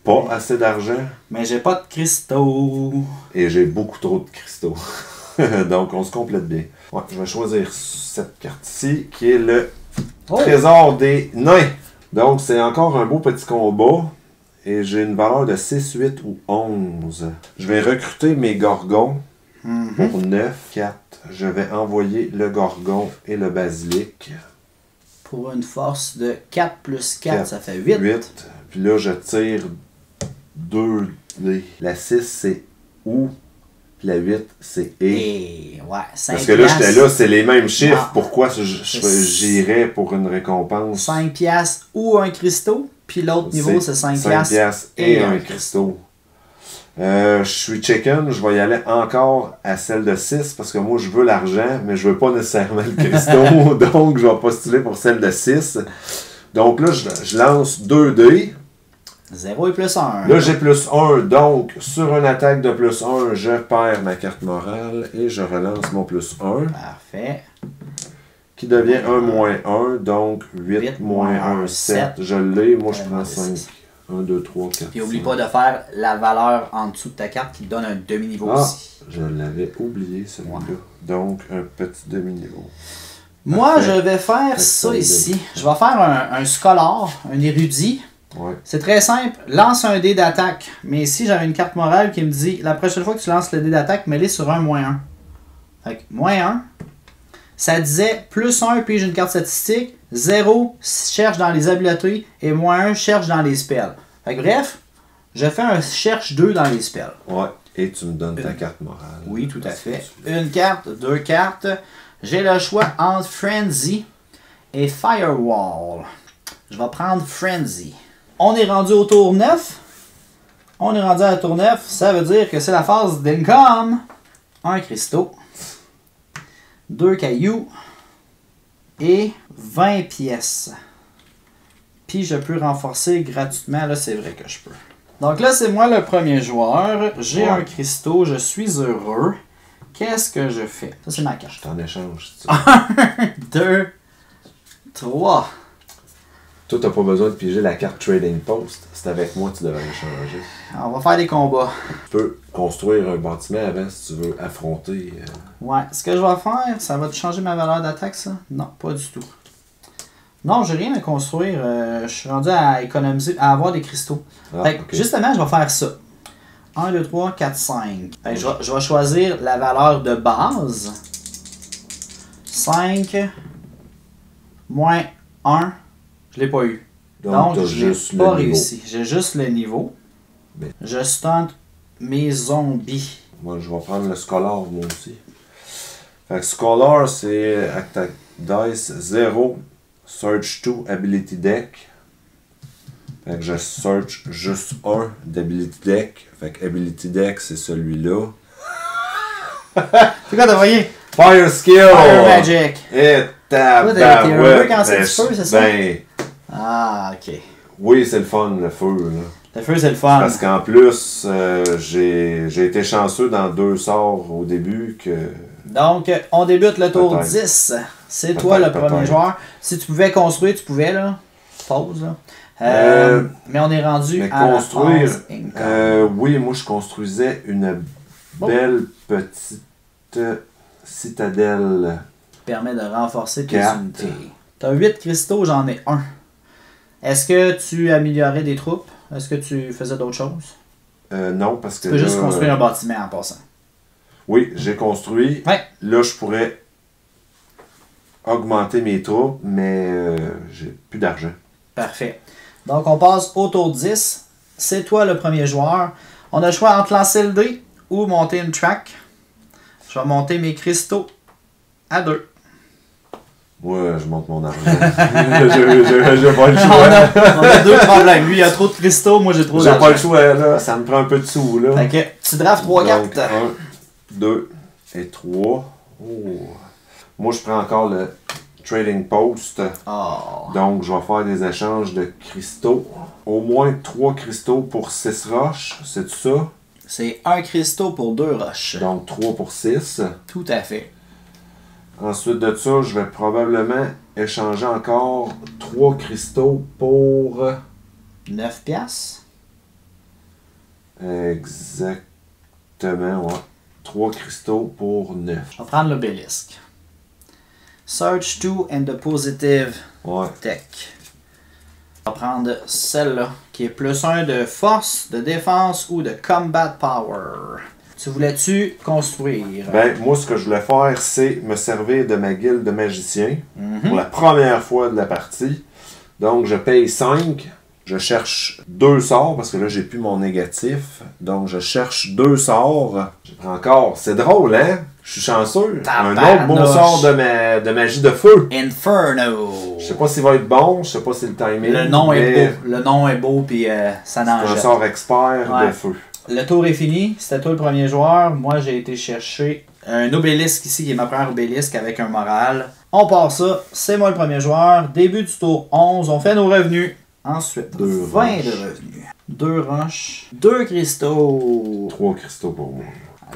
pas assez d'argent. Mais j'ai pas de cristaux. Et j'ai beaucoup trop de cristaux. Donc, on se complète bien. Ouais, je vais choisir cette carte-ci, qui est le trésor des nains. Donc, c'est encore un beau petit combat. Et j'ai une valeur de 6, 8 ou 11. Je vais recruter mes gorgons pour 9, 4. Je vais envoyer le gorgon et le basilic. Pour une force de 4 plus 4, ça fait 8. 8. Puis là, je tire 2 dés. La 6, c'est ou. Puis la 8, c'est et. Ouais, 5 parce que là, j'étais là, c'est les mêmes chiffres. Non. Pourquoi j'irais pour une récompense? 5 piastres ou un cristaux. Puis l'autre niveau, c'est 5 piastres et un cristaux. Je suis chicken, je vais y aller encore à celle de 6 parce que moi je veux l'argent, mais je veux pas nécessairement le cristaux. Donc je vais postuler pour celle de 6. Donc là, je lance 2 dés. 0 et plus 1. Là, j'ai plus 1. Donc, sur une attaque de plus 1, je perds ma carte morale et je relance mon plus 1. Parfait. Qui devient 1 moins 1. Donc, 8 moins 1, 7. Je l'ai. Moi, je prends 5. 1, 2, 3, 4. Puis, oublie pas de faire la valeur en dessous de ta carte qui donne un demi-niveau aussi. Je l'avais oublié, celui-là. Donc, un petit demi-niveau. Moi, je vais faire ça ici. Je vais faire un scholar, un érudit. Ouais. C'est très simple. Lance un dé d'attaque. Mais ici, j'avais une carte morale qui me dit la prochaine fois que tu lances le dé d'attaque, mets-les sur 1 moins 1. Fait que moins 1. Ça disait plus 1, puis j'ai une carte statistique. 0, cherche dans les habiletés. Et moins 1, cherche dans les spells. Fait que bref, je fais un cherche 2 dans les spells. Ouais. Et tu me donnes ta carte morale. Oui, tout à fait. Une carte, 2 cartes. J'ai le choix entre Frenzy et Firewall. Je vais prendre Frenzy. On est rendu au tour 9. On est rendu à la tour 9. Ça veut dire que c'est la phase d'income. Un cristaux. 2 cailloux et 20 pièces. Puis je peux renforcer gratuitement, là c'est vrai que je peux. Donc là c'est moi le premier joueur, j'ai un cristaux, je suis heureux. Qu'est-ce que je fais? Ça c'est ma carte. Je t'en échange. 1, 2, 3. Toi, t'as pas besoin de piger la carte Trading Post. C'est avec moi que tu devrais échanger. On va faire des combats. Tu peux construire un bâtiment avant si tu veux affronter. Ouais, ce que je vais faire, ça va te changer ma valeur d'attaque, ça? Non, pas du tout. Non, j'ai rien à construire. Je suis rendu à économiser, à avoir des cristaux. Fait que, justement, je vais faire ça. 1, 2, 3, 4, 5. Fait que je vais choisir la valeur de base. 5 moins 1. Je l'ai pas eu. Donc je n'ai pas réussi. J'ai juste le niveau. Ben. Je stunt mes zombies. Moi, je vais prendre le Scholar, moi aussi. Fait que Scholar, c'est Attack Dice 0, Search 2, Ability Deck. Fait que je search juste un d'Ability Deck. Fait que Ability Deck, c'est celui-là. C'est quoi t'as voyé? Fire Skill! Fire Magic! Et t'es heureux quand c'est du feu, c'est ça? Ben, ah, ok. oui, c'est le fun, le feu. Là. Le feu, c'est le fun. Parce qu'en plus, j'ai été chanceux dans 2 sorts au début que... Donc, on débute le tour 10. C'est toi le premier joueur. Si tu pouvais construire, tu pouvais, là. Pause, là. Mais on est rendu à construire, oui, moi, je construisais une belle petite citadelle. Permet de renforcer tes unités. Tu as 8 cristaux, j'en ai 1. Est-ce que tu améliorais des troupes? Est-ce que tu faisais d'autres choses? Non, parce que tu peux juste construire un bâtiment en passant. Oui, j'ai construit. Ouais. Là, je pourrais augmenter mes troupes, mais j'ai plus d'argent. Parfait. Donc, on passe au tour 10. C'est toi le premier joueur. On a le choix entre lancer le dé ou monter une track. Je vais monter mes cristaux à 2. Moi, je monte mon argent. J'ai pas le choix. On a 2 problèmes. Lui, il a trop de cristaux. Moi, j'ai trop d'argent. J'ai pas le choix, là. Ça me prend un peu de sous, là. Fait que tu drafts 3 cartes. 1, 2 et 3. Oh. Moi, je prends encore le Trading Post. Oh. Donc, je vais faire des échanges de cristaux. Au moins 3 cristaux pour 6 roches. C'est tout ça? C'est 1 cristaux pour 2 roches. Donc, 3 pour 6. Tout à fait. Ensuite de ça, je vais probablement échanger encore 3 cristaux pour... 9 piastres. Exactement, ouais. 3 cristaux pour 9. Je vais prendre l'obélisque. Search 2 and the positive deck. On va prendre celle-là, qui est plus 1 de force, de défense ou de combat power. Tu voulais-tu construire? Ben, moi, ce que je voulais faire, c'est me servir de ma guilde de magicien pour la première fois de la partie. Donc, je paye 5. Je cherche 2 sorts, parce que là, j'ai plus mon négatif. Donc, je cherche 2 sorts. Je prends encore. C'est drôle, hein? Je suis chanceux. Un autre bon sort de magie de feu. Inferno. Je sais pas s'il va être bon. Je sais pas si le timing. Le nom est beau. Le nom est beau, puis ça n'en jette. C'est un sort expert de feu. Le tour est fini. C'était toi le premier joueur. Moi, j'ai été chercher un obélisque ici, qui est ma première obélisque avec un moral. On part ça. C'est moi le premier joueur. Début du tour 11. On fait nos revenus. Ensuite, 20 de revenus. 2 roches. 2 cristaux. 3 cristaux pour moi.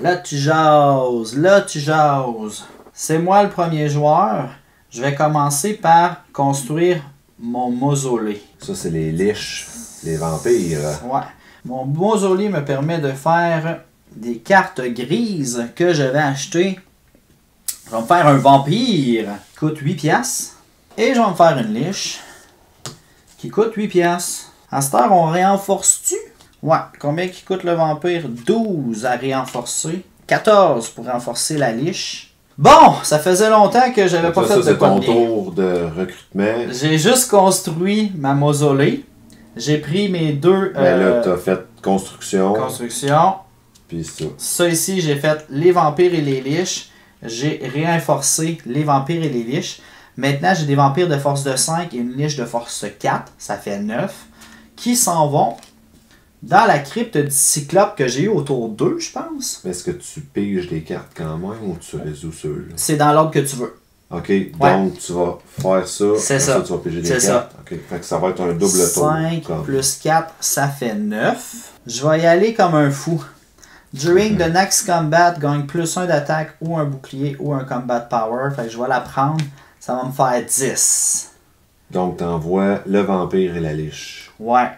Là, tu jases. Là, tu jases. C'est moi le premier joueur. Je vais commencer par construire mon mausolée. Ça, c'est les liches, les vampires. Ouais. Mon mausolée me permet de faire des cartes grises que je vais acheter. Je vais me faire un vampire qui coûte 8 piastres. Et je vais me faire une liche qui coûte 8 piastres. À cette heure, on renforce-tu? Ouais. Combien qui coûte le vampire? 12 à renforcer. 14 pour renforcer la liche. Bon, ça faisait longtemps que j'avais pas fait de c'est ton tour de recrutement. J'ai juste construit ma mausolée. J'ai pris mes 2... Ben là, t'as fait construction. Construction. Puis ça. Ça ici, j'ai fait les vampires et les liches. J'ai renforcé les vampires et les liches. Maintenant, j'ai des vampires de force de 5 et une liche de force 4. Ça fait 9. Qui s'en vont dans la crypte du Cyclope que j'ai eu au tour 2, je pense. Est-ce que tu piges les cartes quand même ou tu résous ceux-là? C'est dans l'ordre que tu veux. OK, donc tu vas faire ça. C'est ça. Tu vas piger les C'est cartes. OK, fait que ça va être un double tour. 5 plus 4, ça fait 9. Je vais y aller comme un fou. During the next combat, gagne plus 1 d'attaque ou un bouclier ou un combat power. Fait que je vais la prendre. Ça va me faire 10. Donc, tu envoies le vampire et la liche. Ouais.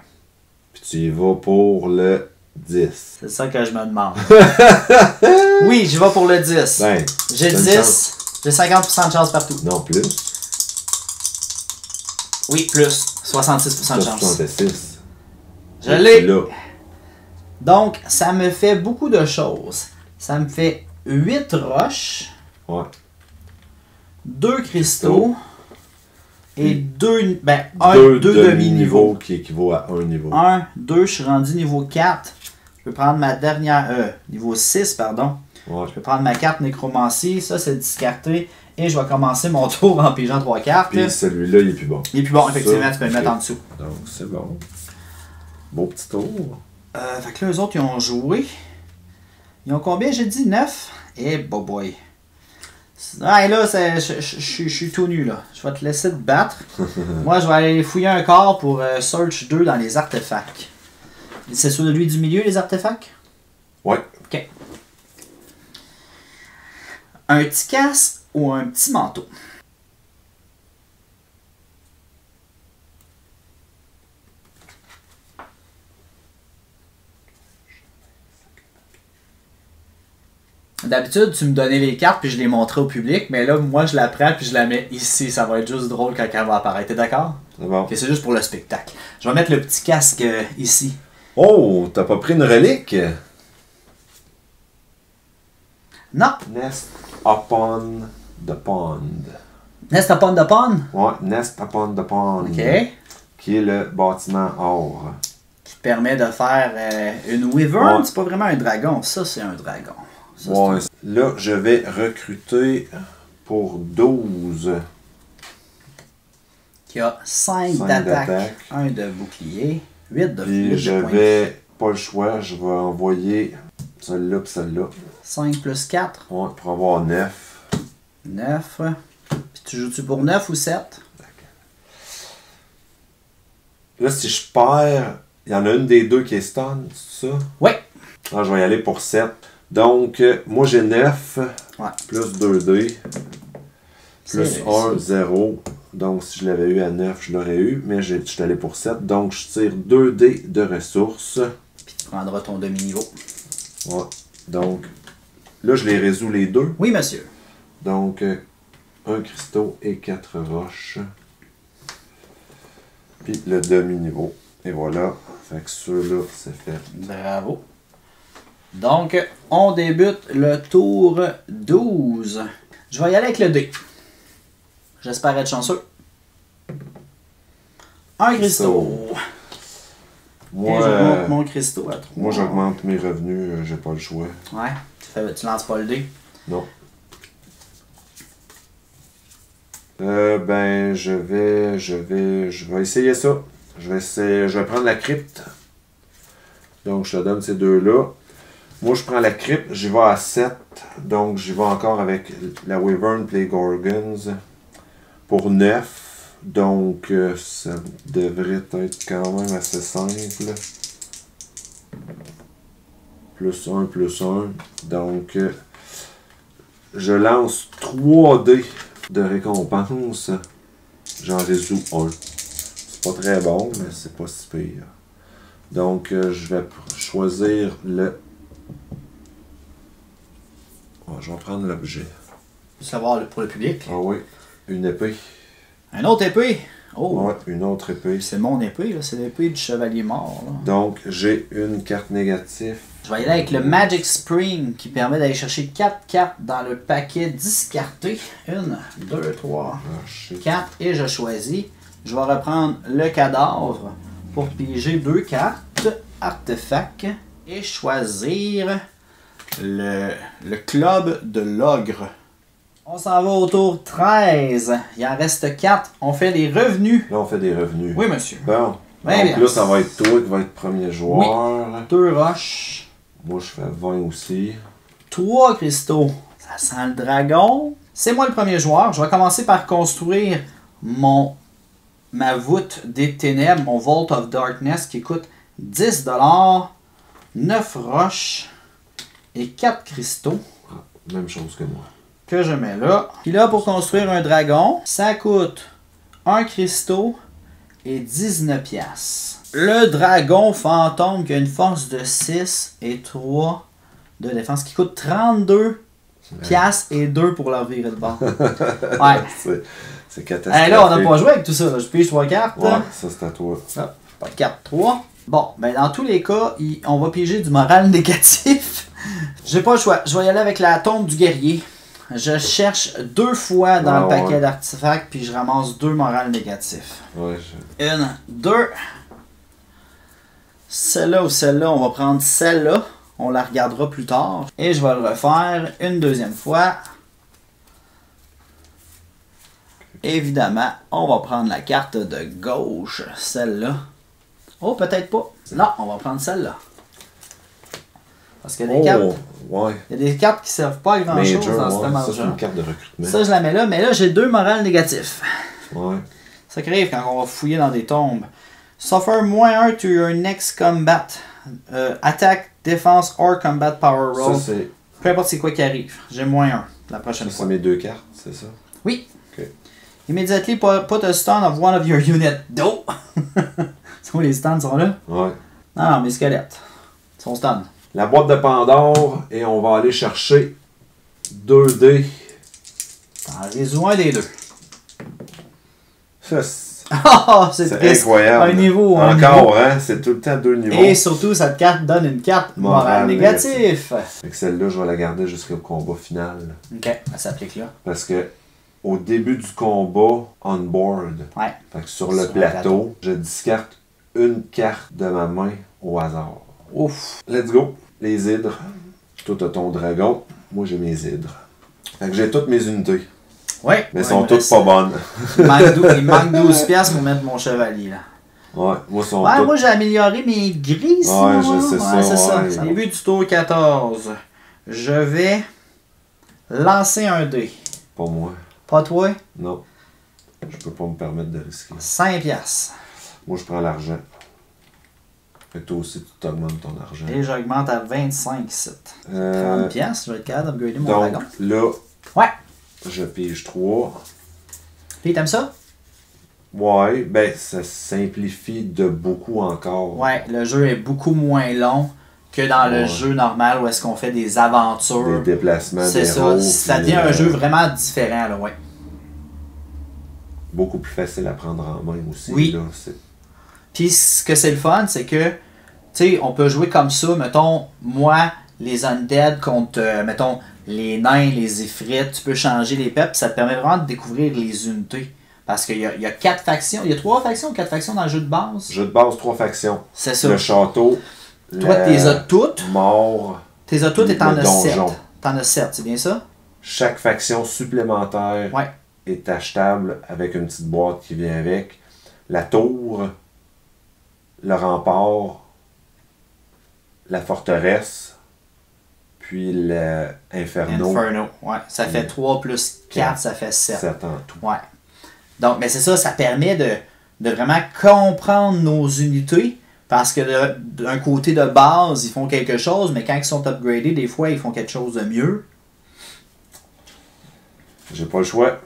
Puis tu y vas pour le 10. C'est ça que je me demande. Oui, j'y vais pour le 10. Ben, J'ai 10. J'ai 50% de chance partout. non, plus. Oui, plus. 66% de chance. 66. Je l'ai. Là. Donc, ça me fait beaucoup de choses. Ça me fait 8 roches. Ouais. 2 cristaux. Et 2 2 demi-niveaux. qui équivaut à 1 niveau. 1, 2, je suis rendu niveau 4. Je peux prendre ma dernière... niveau 6, pardon. Ouais. Je peux prendre ma carte nécromancie. Ça, c'est discarté. Et je vais commencer mon tour en pigeant 3 cartes. Puis celui-là, il est plus bon. Il est plus bon, effectivement. Ça, tu peux le mettre en dessous. Donc, c'est bon. Beau petit tour. Fait que là, eux autres, ils ont joué. Ils ont combien, j'ai dit? 9? Eh, boy. Ah, et là, je suis tout nu, là. Je vais te laisser te battre. Moi, je vais aller fouiller un corps pour Search 2 dans les artefacts. C'est celui du milieu, les artefacts? Ouais. OK. Un petit casque ou un petit manteau? D'habitude, tu me donnais les cartes puis je les montrais au public, mais là, moi, je la prends puis je la mets ici. Ça va être juste drôle quand elle va apparaître. T'es d'accord? C'est bon. Okay, c'est juste pour le spectacle. Je vais mettre le petit casque ici. Oh, t'as pas pris une relique? Non. Nest upon the pond. Nest upon the pond? Ouais, Nest upon the pond. OK. Qui est le bâtiment or. Qui te permet de faire une wyvern. Ouais. C'est pas vraiment un dragon. Ça, c'est un dragon. Ça, Ouais. Là, je vais recruter pour 12. Qui a 5 d'attaque, 1 de bouclier, 8 de Puis je vais, pas le choix, je vais envoyer celle-là et celle-là. 5 plus 4. Ouais, pour avoir 9. 9. Puis tu joues-tu pour 9 ou 7? Là, si je perds, il y en a une des deux qui est stun, c'est ça? Oui. Ah, je vais y aller pour 7. Donc, moi j'ai 9, Ouais. plus 2D, plus C'est 1, 0. Donc, si je l'avais eu à 9, je l'aurais eu, mais je suis allé pour 7. Donc, je tire 2D de ressources. Puis tu prendras ton demi-niveau. Ouais. Donc, là, je les résous les deux. Oui, monsieur. Donc, 1 cristaux et 4 roches. Puis le demi-niveau. Et voilà. Fait que ceux-là, c'est fait. Bravo. Donc, on débute le tour 12. Je vais y aller avec le dé. J'espère être chanceux. Un cristaux. Moi, Et j'augmente mon cristaux à 3. moi j'augmente mes revenus, j'ai pas le choix. Ouais. Tu lances pas le dé. Non. Ben, je vais essayer ça. Je vais prendre la crypte. Donc, je te donne ces deux-là. Moi, je prends la crypte, j'y vais à 7. Donc, j'y vais encore avec la Wyvern et les Gorgons pour 9. Donc, ça devrait être quand même assez simple. Plus 1, plus 1. Donc, je lance 3 dés de récompense. J'en résous 1. C'est pas très bon, mais c'est pas si pire. Donc, je vais choisir le... Oh, je vais prendre l'objet. Tu veux savoir pour le public. Ah oui, une épée. Un autre épée. Oh. Ouais, une autre épée. C'est mon épée, là. C'est l'épée du chevalier mort. Là. Donc, j'ai une carte négative. Je vais y aller avec le Magic Spring qui permet d'aller chercher 4 cartes dans le paquet discarté. 1, 2, 3, 4. Et je choisis. Je vais reprendre le cadavre pour piger 2 cartes. Artefact. Et choisir le club de l'ogre. On s'en va au tour 13. Il en reste 4. On fait des revenus. Là, on fait des revenus. Oui, monsieur. Bon, Donc là, ça va être toi qui va être premier joueur. Oui. 2 roches. Moi, je fais 20 aussi. 3 cristaux. Ça sent le dragon. C'est moi le premier joueur. Je vais commencer par construire ma voûte des ténèbres, mon Vault of Darkness qui coûte 10 $, 9 roches et 4 cristaux. Même chose que moi. Que je mets là. Puis là, pour construire un dragon, ça coûte 1 cristaux et 19 piastres. Le dragon fantôme qui a une force de 6 et 3 de défense qui coûte 32 piastres et 2 pour leur virer de bord. Ouais. C'est catastrophique. Là, on n'a pas joué avec tout ça. Là. Je pige 3 cartes. Ouais, ça c'est à toi. Ah, pas de carte 3. Bon, ben dans tous les cas, on va piger du moral négatif. J'ai pas le choix. Je vais y aller avec la tombe du guerrier. Je cherche 2 fois dans le paquet d'artefacts, puis je ramasse 2 morales négatifs. Ouais, 1, 2. Celle-là ou celle-là, on va prendre celle-là. On la regardera plus tard. Et je vais le refaire une deuxième fois. Évidemment, on va prendre la carte de gauche, celle-là. Oh, peut-être pas. Non, on va prendre celle-là. Parce qu'il y a des cartes. Ouais. Il y a des cartes qui ne servent pas à grand-chose dans ce ça, c'est une carte de recrutement. Ça, je la mets là, mais là, j'ai 2 morales négatifs. Ouais. Ça arrive quand on va fouiller dans des tombes. Suffer -1 to your next combat. Attack, défense or combat power roll. Ça, c'est... Peu importe c'est quoi qui arrive. J'ai -1 la prochaine fois. Ça, c'est mes 2 cartes, c'est ça? Oui. Ok. Immediately put a stun of one of your unit. Do! C'est où les stuns sont là? Ouais. Non, mes squelettes. Ils sont stun. La boîte de Pandore, et on va aller chercher 2 dés. T'en résous un des 2. Ça, c'est incroyable. Un niveau. Encore, hein? C'est tout le temps 2 niveaux. Et surtout, cette carte donne une carte morale négative. Fait que celle-là, je vais la garder jusqu'au combat final. Ok, elle s'applique là. Parce que au début du combat, on board, fait que sur le plateau, je discarte une carte de ma main au hasard. Ouf. Let's go. Les hydres. Toi, t'as ton dragon. Moi, j'ai mes hydres. Fait que j'ai toutes mes unités. Ouais. Mais elles sont toutes pas bonnes. Il manque 12 piastres pour mettre mon chevalier, là. Ouais, moi j'ai amélioré mes gris. Ouais, je sais ça. C'est ça. C'est le début du tour 14. Je vais lancer un dé. Pas moi. Pas toi? Non. Je peux pas me permettre de risquer. 5 piastres. Moi, je prends l'argent. Fait que toi aussi, tu t'augmentes ton argent. Et j'augmente à 25 ici. 30 piastres, je vais être capable d'upgrader mon donc, dragon. là, ouais. Je pige 3. Puis t'aimes ça? Ouais, ben ça simplifie de beaucoup encore. Ouais, le jeu est beaucoup moins long que dans le jeu normal où est-ce qu'on fait des aventures. Des déplacements. C'est ça, ça devient un jeu vraiment différent, là, ouais. Beaucoup plus facile à prendre en main aussi. Oui. Là, puis ce que c'est le fun, c'est que, tu sais, on peut jouer comme ça, mettons, moi, les undead contre, mettons, les nains, les ifrites, tu peux changer les peuples, ça te permet vraiment de découvrir les unités. Parce qu'il y a 4 factions, il y a 3 factions ou 4 factions dans le jeu de base? Jeu de base, 3 factions. C'est ça. Le château. Toi, t'es as toutes. Mort. T'es as toutes et t'en as 7. Donjon. T'en as 7, c'est bien ça? Chaque faction supplémentaire est achetable avec une petite boîte qui vient avec. La tour, le rempart, la forteresse, puis l'inferno. Inferno, ouais. Ça fait 3 plus 4, ça fait 7. 7 en tout. Ouais. Donc, mais c'est ça, ça permet de vraiment comprendre nos unités. Parce que d'un côté de base, ils font quelque chose, mais quand ils sont upgradés, des fois, ils font quelque chose de mieux. J'ai pas le choix.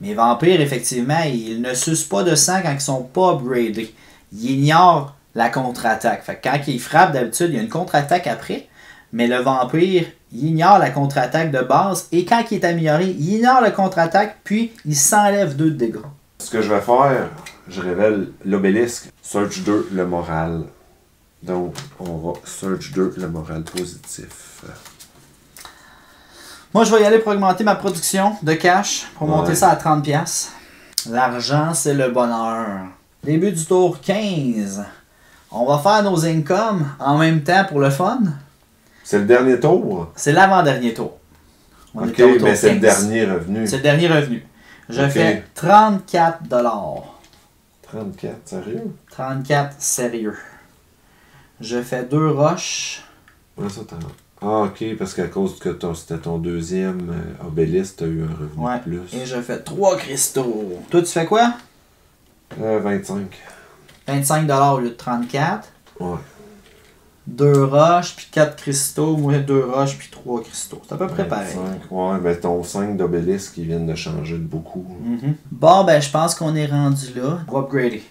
Mais vampires, effectivement, ils ne sucent pas de sang quand ils sont pas upgradés. Ils ignorent la contre-attaque. Fait que quand ils frappent, d'habitude, il y a une contre-attaque après. Mais le vampire, il ignore la contre-attaque de base. Et quand il est amélioré, il ignore la contre-attaque, puis il s'enlève 2 de dégâts. Ce que je vais faire, je révèle l'obélisque. Search 2, le moral. Donc, on va Search 2, le moral positif. Moi, je vais y aller pour augmenter ma production de cash, pour monter ça à 30$. L'argent, c'est le bonheur. Début du tour 15. On va faire nos incomes en même temps pour le fun. C'est le dernier tour? C'est l'avant-dernier tour. Ok, mais c'est le dernier revenu. C'est le dernier revenu. Je fais 34$. 34, sérieux? 34, sérieux. Je fais 2 roches. Ouais, ça, ah, ok, parce qu'à cause que c'était ton deuxième obélisque, t'as eu un revenu de plus. Et je fais 3 cristaux. Toi, tu fais quoi? 25. 25$ au lieu de 34. Ouais. 2 roches, puis 4 cristaux. Moi, 2 roches, puis 3 cristaux. C'est à peu près 25. pareil. Ouais, ben ton 5 d'obélisque qui viennent de changer de beaucoup. Bon, ben, je pense qu'on est rendu là. On va upgrader.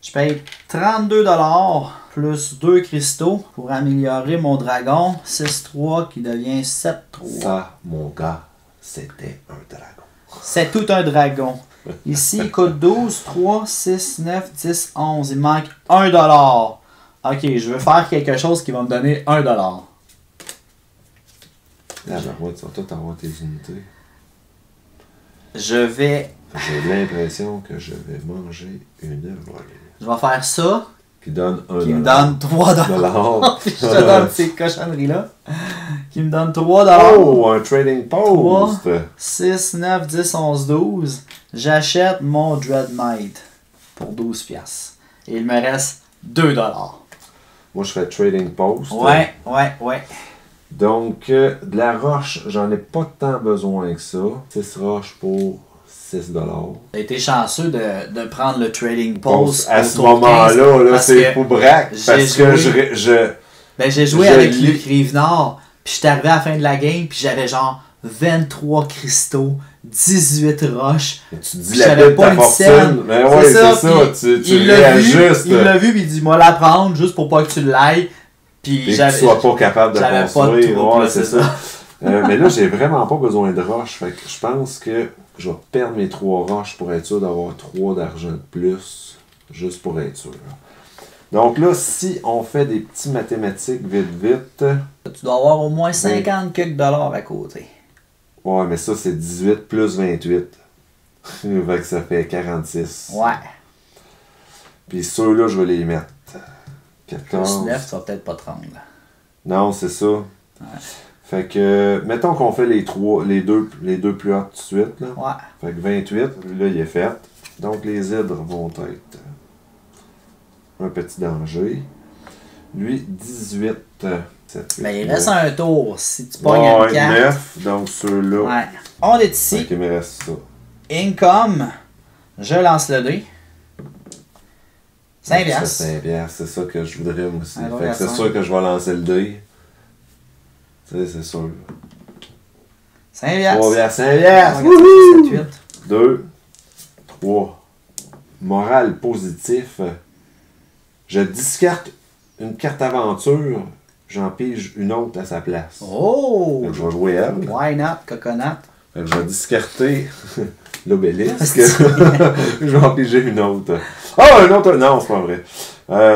Je paye 32$ plus 2 cristaux pour améliorer mon dragon. 6-3 qui devient 7-3. Ça, mon gars, c'était un dragon. C'est tout un dragon. Ici, il coûte 12, 3, 6, 9, 10, 11. Il manque 1$. Ok, je veux faire quelque chose qui va me donner 1$. Là, ben, ouais, tu vas tout avoir tes unités. Je vais... J'ai l'impression que je vais manger une volée. Je vais faire ça. Qui donne 1$. Qui me donne 3$. Puis je te donne ces cochonneries-là. Qui me donne 3$. Oh, un trading post. 3, 6, 9, 10, 11, 12. J'achète mon Dread Knight pour 12$. Et il me reste 2$. Moi, je fais trading post. Ouais. Donc, de la roche, j'en ai pas tant besoin que ça. 6 roches pour 6$. T'as été chanceux de prendre le trading post à ce moment-là, là, c'est pour braque. Parce que j'ai joué avec Luc Rivenard, puis j'étais arrivé à la fin de la game, puis j'avais genre 23 cristaux, 18 roches. Tu dis la bête de ta fortune. Mais ouais, c'est ça. Tu réajustes. Il l'a vu, puis il dit, moi la prendre juste pour pas que tu l'ailles. Puis que tu sois pas capable de construire. Ouais, c'est ça. Mais là, j'ai vraiment pas besoin de roches. Fait que je pense que je vais perdre mes 3 roches pour être sûr d'avoir 3 d'argent de plus. Juste pour être sûr. Donc là, si on fait des petits mathématiques vite. Tu dois avoir au moins 50 quelques dollars à côté. Ouais, mais ça, c'est 18 plus 28. Fait que ça fait 46. Ouais. Puis ceux-là, je vais les mettre. 14. Plus 9, tu vas peut-être pas te rendre. Non, c'est ça. Ouais. Fait que, mettons qu'on fait les deux plus hautes tout de suite. Là. Ouais. Fait que 28, là, il est fait. Donc, les hydres vont être un petit danger. Lui, 18. 7, 8, ben, il reste un tour. Si tu pognes une carte. 9, donc ceux-là. Ouais. On est ici. Ok, il me reste ça. Income. Je lance le dé. 5$. 5$, c'est ça que je voudrais moi aussi. Alors, fait que c'est sûr que je vais lancer le dé. Tu sais, c'est sûr. 5$. 3$, 5$. 7, 8. 2, 3. Morale positif. Je discarte une carte aventure. J'en pige une autre à sa place. Oh! Fait que je vais jouer elle. Why not, coconut? Fait que je vais discarter l'obélisque. Je vais en piger une autre. Ah, une autre! Non, c'est pas vrai.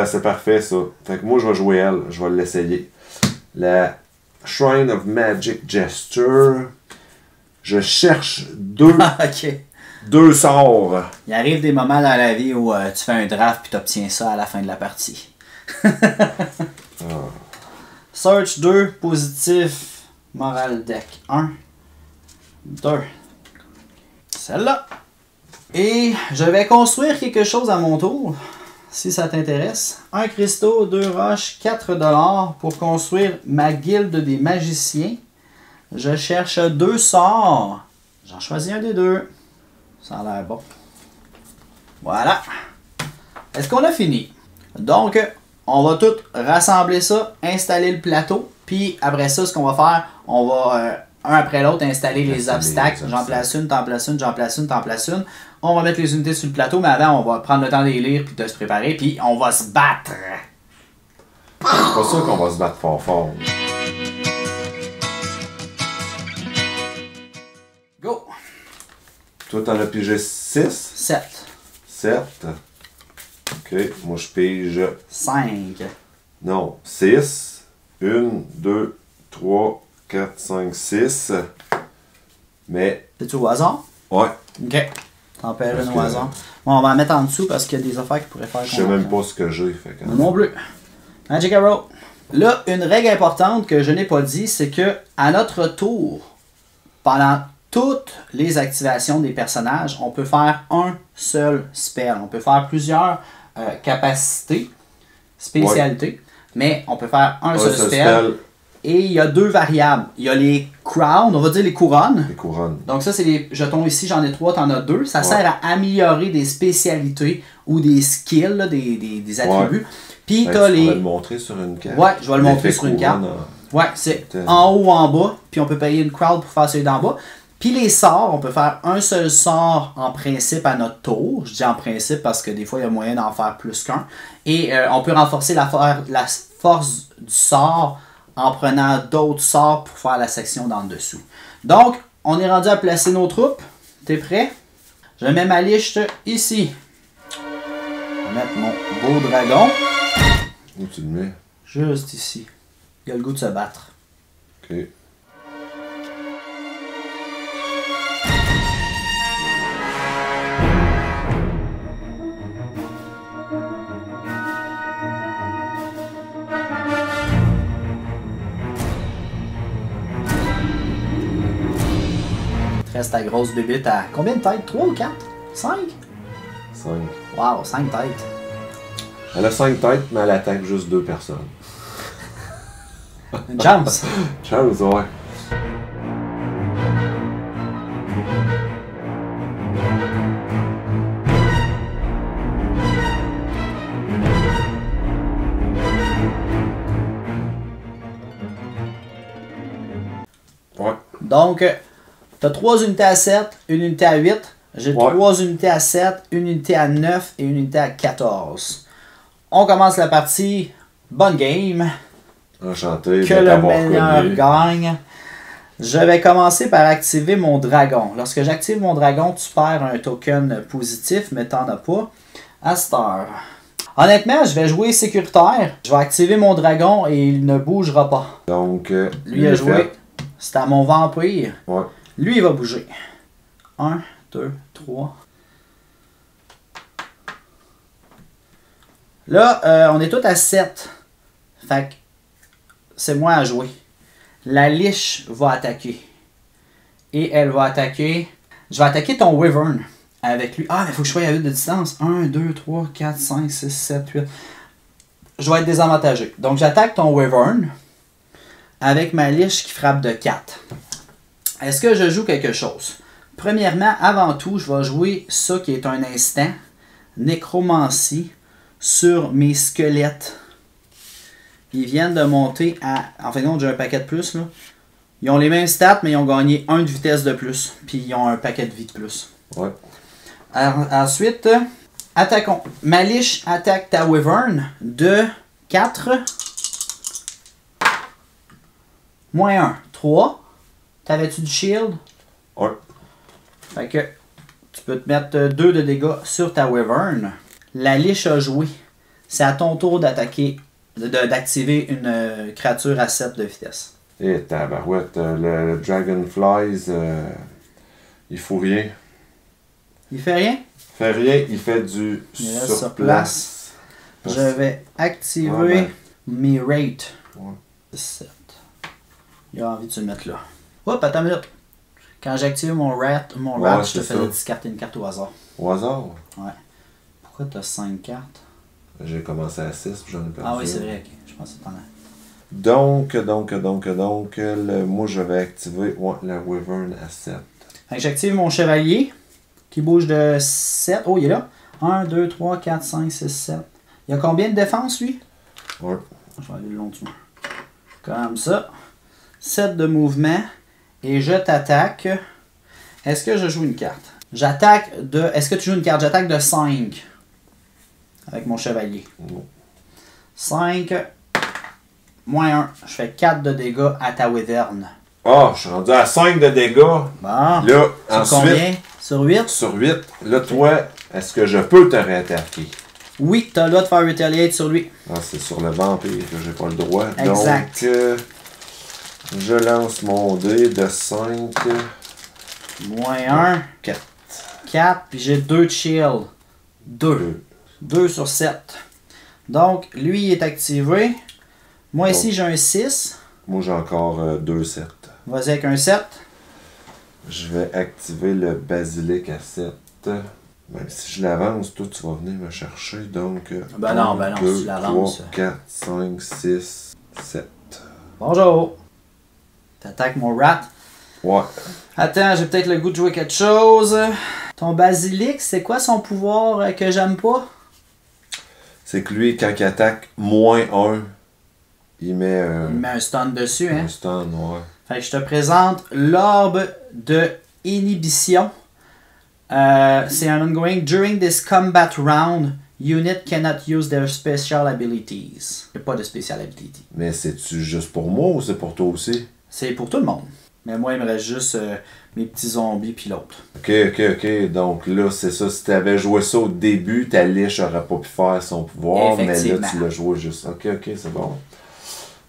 C'est parfait, ça. Fait que moi, je vais jouer elle. Je vais l'essayer. La Shrine of Magic Gesture. Je cherche deux sorts. Il arrive des moments dans la vie où tu fais un draft puis tu obtiens ça à la fin de la partie. Search 2, positif, moral deck 1, 2. Celle-là. Et je vais construire quelque chose à mon tour, si ça t'intéresse. Un cristaux, 2 roches, 4$ pour construire ma guilde des magiciens. Je cherche 2 sorts. J'en choisis un des 2. Ça a l'air bon. Voilà. Est-ce qu'on a fini? Donc, on va tout rassembler ça, installer le plateau. Puis après ça, ce qu'on va faire, on va un après l'autre installer les obstacles. J'en place une, t'en places une, j'en place une, t'en places une. On va mettre les unités sur le plateau, mais avant, on va prendre le temps de les lire puis de se préparer. Puis on va se battre. C'est pas sûr qu'on va se battre fort. Go! Toi, t'en as pigé 6? 7. 7. Ok, moi je pige 5. Non, 6. 1, 2, 3, 4, 5, 6. Mais. C'est-tu au hasard? Ouais. Ok. T'en perds une au hasard. Bon, on va en mettre en dessous parce qu'il y a des affaires qui pourraient faire. Je sais même pas ce que j'ai. Non plus. Magic Arrow. Là, une règle importante que je n'ai pas dit, c'est que à notre tour, pendant toutes les activations des personnages, on peut faire un seul spell. On peut faire plusieurs capacités, spécialités, mais on peut faire un seul spell. Et il y a 2 variables. Il y a les crowns, on va dire les couronnes. Les couronnes. Donc ça, c'est les jetons ici, j'en ai 3, t'en as 2. Ça sert à améliorer des spécialités ou des skills, là, des attributs. Puis t'as les... Tu vas le montrer sur une carte. Ouais, je vais le montrer sur une carte. Ouais, c'est en haut ou en bas. Puis on peut payer une crowd pour faire celui d'en bas. Puis les sorts, on peut faire un seul sort en principe à notre tour. Je dis en principe parce que des fois, il y a moyen d'en faire plus qu'un. Et on peut renforcer la force du sort en prenant d'autres sorts pour faire la section d'en dessous. Donc, on est rendu à placer nos troupes. T'es prêt? Je mets ma liste ici. Je vais mettre mon beau dragon. Où tu le mets? Juste ici. Il a le goût de se battre. Ok. Reste ta grosse bébite à combien de têtes? 3 ou 4? 5? 5. Wow, 5 têtes. Elle a 5 têtes, mais elle attaque juste 2 personnes. Une chance. Chance, ouais. Ouais. Donc, tu as 3 unités à 7, une unité à 8. J'ai 3 unités à 7, une unité à 9 et une unité à 14. On commence la partie. Bonne game. Enchanté Que le meilleur gagne. Je vais commencer par activer mon dragon. Lorsque j'active mon dragon, tu perds un token positif, mais t'en as pas. À cette heure. Honnêtement, je vais jouer sécuritaire. Je vais activer mon dragon et il ne bougera pas. Donc, lui a joué. C'est à mon vampire. Ouais. Lui, il va bouger. 1, 2, 3. Là, on est tous à 7. Fait que c'est moi à jouer. La liche va attaquer. Et elle va attaquer... Je vais attaquer ton Wyvern avec lui. Ah, mais il faut que je sois à 8 de distance. 1, 2, 3, 4, 5, 6, 7, 8. Je vais être désavantagé. Donc, j'attaque ton Wyvern avec ma liche qui frappe de 4. Est-ce que je joue quelque chose? Premièrement, avant tout, je vais jouer ça qui est un instant. Nécromancie sur mes squelettes. Ils viennent de monter à... En fin de compte, j'ai un paquet de plus. Là. Ils ont les mêmes stats, mais ils ont gagné 1 de vitesse de plus. Puis ils ont un paquet de vie de plus. Ouais. Alors, ensuite, attaquons. Ma liche attaque ta Wyvern de 4. Moins 1. 3. T'avais-tu du shield? Ouais. Fait que tu peux te mettre 2 de dégâts sur ta Wyvern. La liche a joué. C'est à ton tour d'attaquer, d'activer une créature à 7 de vitesse. Et tabarouette, le Dragonflies, il faut rien. Il fait rien? Il fait rien, il fait du sur place. Je vais activer mes rates. Ouais. 7. Il a envie de se mettre là. Hop, attends une minute. Quand j'ai activé mon rat, je te faisais discarter une carte au hasard. Au hasard? Ouais. Pourquoi t'as 5 cartes? J'ai commencé à 6, puis j'en ai perdu. Ah oui, c'est vrai, ok. Je pensais que t'en as. Donc, moi je vais activer la Wyvern à 7. Fait que j'active mon chevalier qui bouge de 7. Oh, il est là. 1, 2, 3, 4, 5, 6, 7. Il y a combien de défense, lui? Ouais. Je vais aller le long du mur. Comme ça. 7 de mouvement. Et je t'attaque. Est-ce que je joue une carte? J'attaque de... Est-ce que tu joues une carte? J'attaque de 5. Avec mon chevalier. Non. 5. Moins 1. Je fais 4 de dégâts à ta Wyvern. Ah, je suis rendu à 5 de dégâts. Bon. Là, sur ensuite... combien? Sur 8? Sur 8. Là, toi, est-ce que je peux te réattaquer? Oui, t'as le droit de faire retaliate sur lui. Ah, c'est sur le vampire que j'ai pas le droit. Exact. Donc, je lance mon dé de 5. Moins 1. 4. 4, puis j'ai 2 de shield. 2. 2 sur 7. Donc, lui, il est activé. Moi, ici, j'ai un 6. Moi, j'ai encore 2 7. Vas-y avec un 7. Je vais activer le basilic à 7. Même si je l'avance, toi, tu vas venir me chercher. Donc, ben non, 2, tu l'avances. 3, 4, 5, 6, 7. Bonjour. T'attaques mon rat. Ouais. Attends, j'ai peut-être le goût de jouer quelque chose. Ton basilic, c'est quoi son pouvoir que j'aime pas? C'est que lui, quand il attaque -1, il met un stun dessus, hein? Un stun, ouais. Fait que je te présente l'orbe de inhibition. C'est un ongoing. During this combat round, unit cannot use their special abilities. Il n'y a pas de special ability. Mais c'est-tu juste pour moi ou c'est pour toi aussi? C'est pour tout le monde. Mais moi, il me reste juste mes petits zombies puis l'autre. Ok. Donc là, c'est ça. Si t'avais joué ça au début, ta liche aurait pas pu faire son pouvoir. Mais là, tu l'as joué juste. Ok, c'est bon.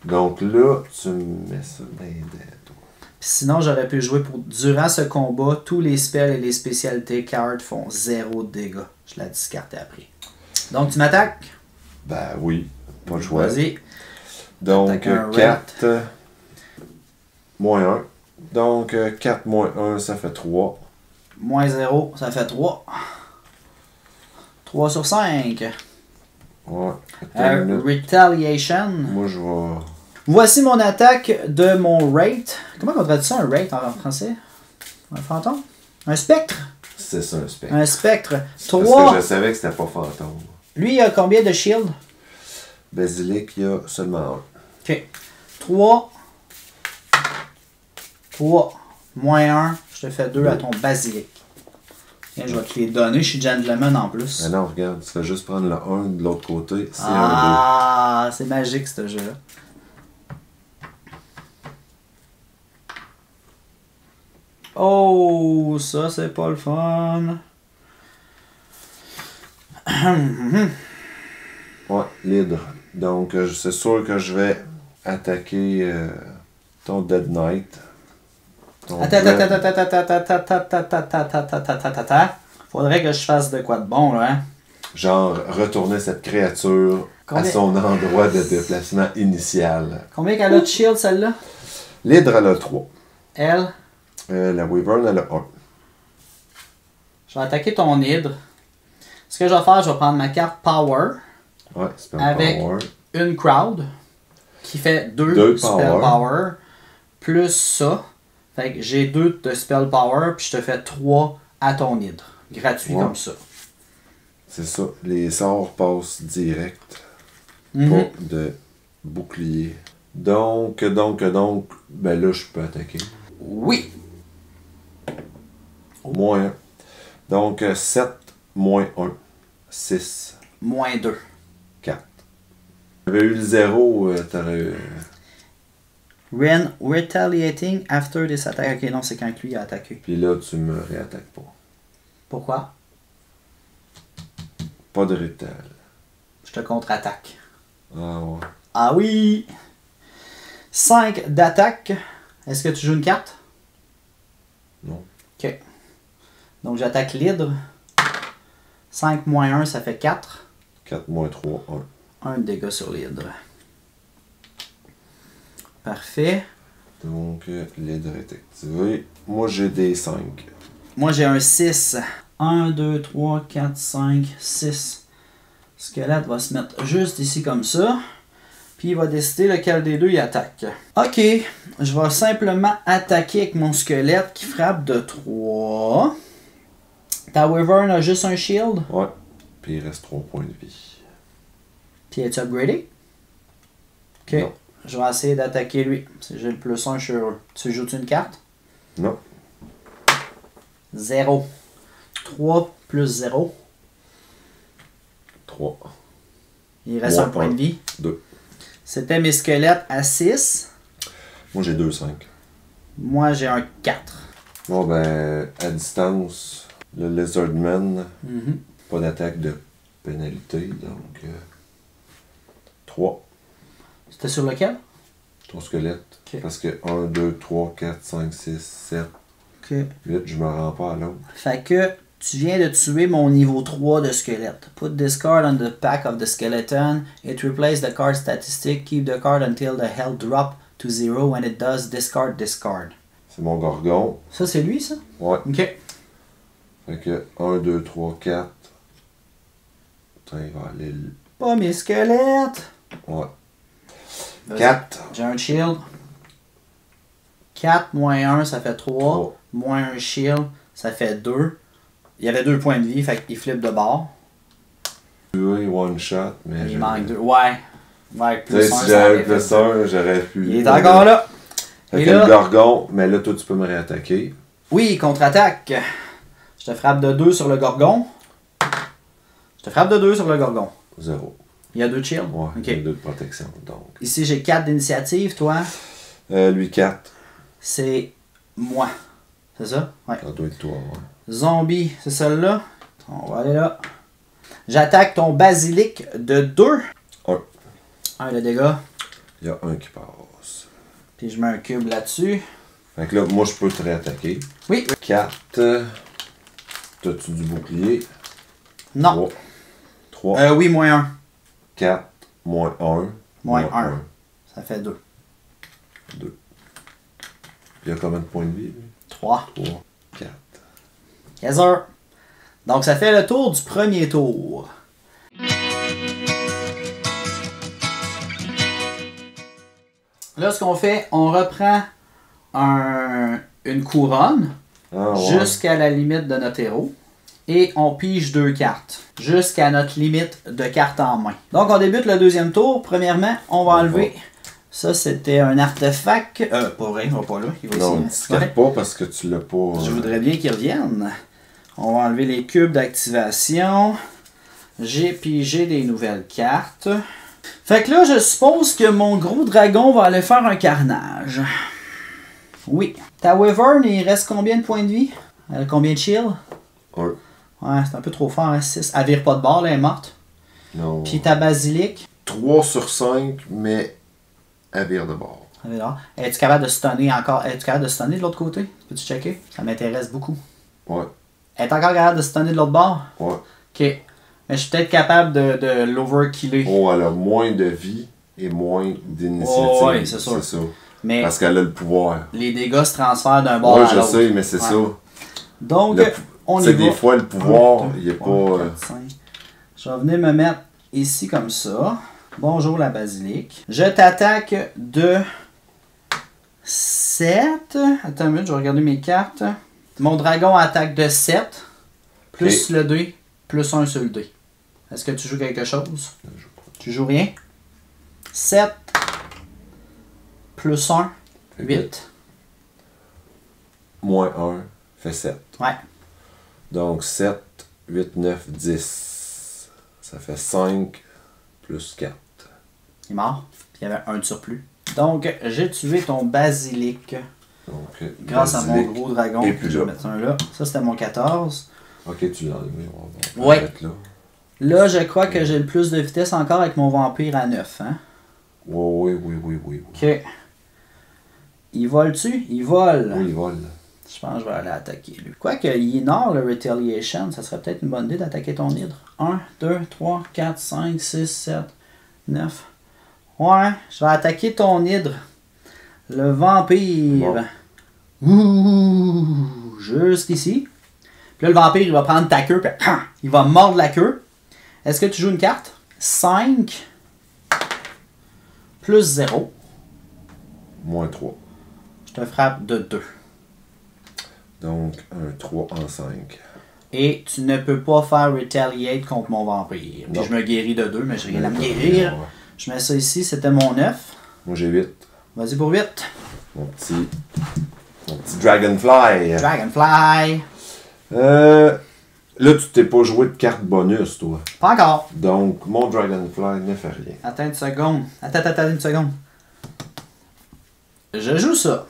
Donc là, tu me mets ça dans les dents. Sinon, j'aurais pu jouer pour... Durant ce combat, tous les spells et les spécialités cards font 0 de dégâts. Je la discarte après. Donc, tu m'attaques? Ben oui, pas le choix. Vas-y. Donc, 4 -1. Donc, 4 -1, ça fait 3. -0, ça fait 3. 3 sur 5. Ouais. Retaliation. Moi, je vais... Voici mon attaque de mon rate. Comment on traduit ça, un rate en français? Un fantôme? Un spectre? C'est ça, un spectre. Un spectre. 3. Parce que je savais que c'était pas fantôme. Lui, il a combien de shield? Basilic, il y a seulement 1. Ok. 3. 3. -1. Je te fais 2 à ton basilic. Tiens, je vais te les donner. Je suis gentleman en plus. Ah non, regarde, tu fais juste prendre le 1 de l'autre côté. C'est un 2. C'est magique, ce jeu-là. Oh, ça, c'est pas le fun. Ouais, l'hydre. Donc, c'est sûr que je vais attaquer ton Dead Knight. Faudrait que je fasse de quoi de bon, là, hein? Genre, retourner cette créature à son endroit de déplacement initial. Combien qu'elle a de shield, celle-là? L'hydre, elle a 3. Elle? La Wyvern, elle a 1. Je vais attaquer ton hydre. Ce que je vais faire, je vais prendre ma carte Power. Ouais, spell avec power. Une crowd qui fait 2 spell power plus ça. Fait que j'ai 2 de spell power puis je te fais 3 à ton hydre. Gratuit comme ça. C'est ça. Les sorts passent direct. Pas de bouclier. Donc, ben là, je peux attaquer. Oui. -1. Donc, 7 -1. 6. -2. 4. J'avais eu le 0, t'aurais... When retaliating after this attack. Ok, non, c'est quand lui a attaqué. Puis là, tu me réattaques pas. Pourquoi? Pas de rétal. Je te contre-attaque. Ah ouais. Ah oui! 5 d'attaque. Est-ce que tu joues une carte? Non. Ok. Donc j'attaque l'hydre. 5 -1, ça fait 4. 4 -3, 1. 1 de dégâts sur l'hydre. Parfait. Donc, l'hydre est activé. Moi, j'ai des 5. Moi, j'ai un 6. 1, 2, 3, 4, 5, 6. Squelette va se mettre juste ici comme ça. Puis il va décider lequel des deux il attaque. Ok, je vais simplement attaquer avec mon squelette qui frappe de 3. Ta Wyvern a juste un shield. Ouais. Puis il reste 3 points de vie. Puis es-tu upgradé? Ok. Non. Je vais essayer d'attaquer lui. Si j'ai le +1, je suis heureux. Tu joues-tu une carte? Non. 0. 3 plus 0. 3. Il reste un point de vie. 2. C'était mes squelettes à 6. Moi, j'ai 2, 5. Moi, j'ai un 4. Bon, ben, à distance, le Lizardman, pas d'attaque de pénalité, donc 3. C'était sur lequel? Ton squelette. Okay. Parce que 1, 2, 3, 4, 5, 6, 7, 8, je me rends pas à l'autre. Fait que tu viens de tuer mon niveau 3 de squelette. Put this card on the back of the skeleton. It replaces the card statistic. Keep the card until the health drop to 0. When it does, discard this card. C'est mon gorgon. Ça, c'est lui, ça? Ouais. OK. Fait que 1, 2, 3, 4. Putain, il va aller... Pas mes squelettes! Ouais. 4. J'ai un shield. 4 moins 1, ça fait 3. 3. Moins un shield, ça fait 2. Il y avait 2 points de vie, fait qu'il flippe de bord. Oui, one shot, mais... Il manque 2. Ouais. Ouais, plus 1, si j'avais plus 1, j'aurais pu... Il est encore là. Fait que le gorgon, mais là, toi, tu peux me réattaquer. Oui, contre-attaque. Je te frappe de 2 sur le gorgon. Je te frappe de 2 sur le gorgon. 0. Il y a 2 de shield? Ouais, OK. il y a 2 de protection, donc. Ici, j'ai 4 d'initiative, toi. Lui, 4. C'est moi. C'est ça? Ouais. Ça doit être toi, ouais. Zombie, c'est celle-là. On va aller là. J'attaque ton basilic de 2. 1. 1 de dégâts. Il y a 1 qui passe. Puis je mets un cube là-dessus. Fait que là, moi, je peux te réattaquer. Oui. 4. T'as-tu du bouclier? Non. 3. Oui, moins 1. 4. Moins 1. Moins 1. Ça fait 2. 2. Il y a combien de points de vie, lui? 3. 3. 4. 15 heures. Donc, ça fait le tour du premier tour. Là, ce qu'on fait, on reprend une couronne jusqu'à la limite de notre héros. Et on pige 2 cartes jusqu'à notre limite de cartes en main. Donc, on débute le deuxième tour. Premièrement, on va enlever... Ça, c'était un artefact. Pas vrai, il va pas là. Il va non, ici. tu ne pas parce que tu l'as pas... Je voudrais bien qu'il revienne. On va enlever les cubes d'activation. J'ai pigé des nouvelles cartes. Fait que là, je suppose que mon gros dragon va aller faire un carnage. Oui. Ta Wyvern, il reste combien de points de vie? Elle a combien de shield? 1. Ouais, c'est un peu trop fort, hein? 6. Elle vire pas de bord, là, elle est morte. Non. Puis ta basilic? 3 sur 5, mais elle vire de bord. Es-tu capable de stunner encore? Es-tu capable de stunner de l'autre côté? Peux-tu checker? Ça m'intéresse beaucoup. Ouais. Elle est encore capable de stunner de l'autre bord? Ouais. Ok. Mais je suis peut-être capable de l'overkiller. Oh, elle a moins de vie et moins d'initiative. Oh, oui, c'est sûr. C'est ça. Mais parce qu'elle a le pouvoir. les dégâts se transfèrent d'un bord Ouais, à l'autre. je sais, mais c'est ça. Donc, on y va. Des fois, le pouvoir, il est pas... 4, 5. Je vais venir me mettre ici comme ça. Bonjour la basilique. Je t'attaque de 7. Attends une minute, je vais regarder mes cartes. Mon dragon attaque de 7. Plus le dé, plus 1 sur le dé. Est-ce que tu joues quelque chose? Tu joues rien? 7 plus 1, 8. Moins 1 fait 7. Ouais. Donc 7, 8, 9, 10. Ça fait 5 plus 4. Il est mort. Puis il y avait un de surplus. Donc, j'ai tué ton basilic. Donc, grâce à mon gros dragon. Et Puis je vais mettre un là. Ça, c'était mon 14. Ok, tu l'as enlevé. Ouais. Là, je crois que j'ai le plus de vitesse encore avec mon vampire à 9. Hein? Oui. Ok. Il vole-tu? Il vole. Oui, il vole. Je pense que je vais aller attaquer lui. Quoique, il ignore le Retaliation, ça serait peut-être une bonne idée d'attaquer ton hydre. 1, 2, 3, 4, 5, 6, 7, 9. Ouais, je vais attaquer ton hydre. Le vampire. Bon. Ouh, juste ici. Puis là, le vampire, il va prendre ta queue, puis il va mordre la queue. Est-ce que tu joues une carte? 5 plus 0. Moins 3. Je te frappe de 2. Donc, un 3 en 5. Et tu ne peux pas faire retaliate contre mon vampire. Puis je me guéris de 2, mais j'ai rien à me guérir. Je mets ça ici, c'était mon 9. Moi j'ai 8. Vas-y pour 8. Mon petit Dragonfly. Dragonfly. Là, tu t'es pas joué de carte bonus, toi. Pas encore. Donc, mon Dragonfly ne fait rien. Attends une seconde. Attends une seconde. Je joue ça.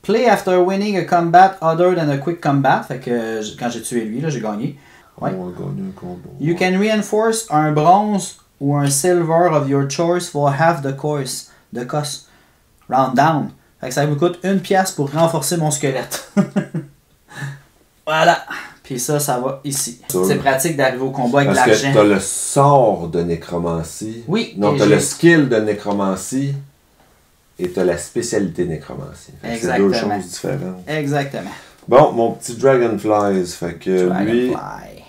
Play after winning a combat other than a quick combat. Fait que quand j'ai tué lui, là, j'ai gagné. Ouais. On a gagné un combat. You can reinforce un bronze ou un silver of your choice for half the cost. Round down. Fait que ça me coûte 1 pièce pour renforcer mon squelette. Voilà. Puis ça va ici. C'est pratique d'arriver au combat avec de l'argent. Parce que t'as le sort de nécromancie. Oui. Non, t'as le skill de nécromancie. et tu as la spécialité nécromancie. C'est deux choses différentes. Exactement. Bon, mon petit Dragonflies, fait que Dragonfly. lui,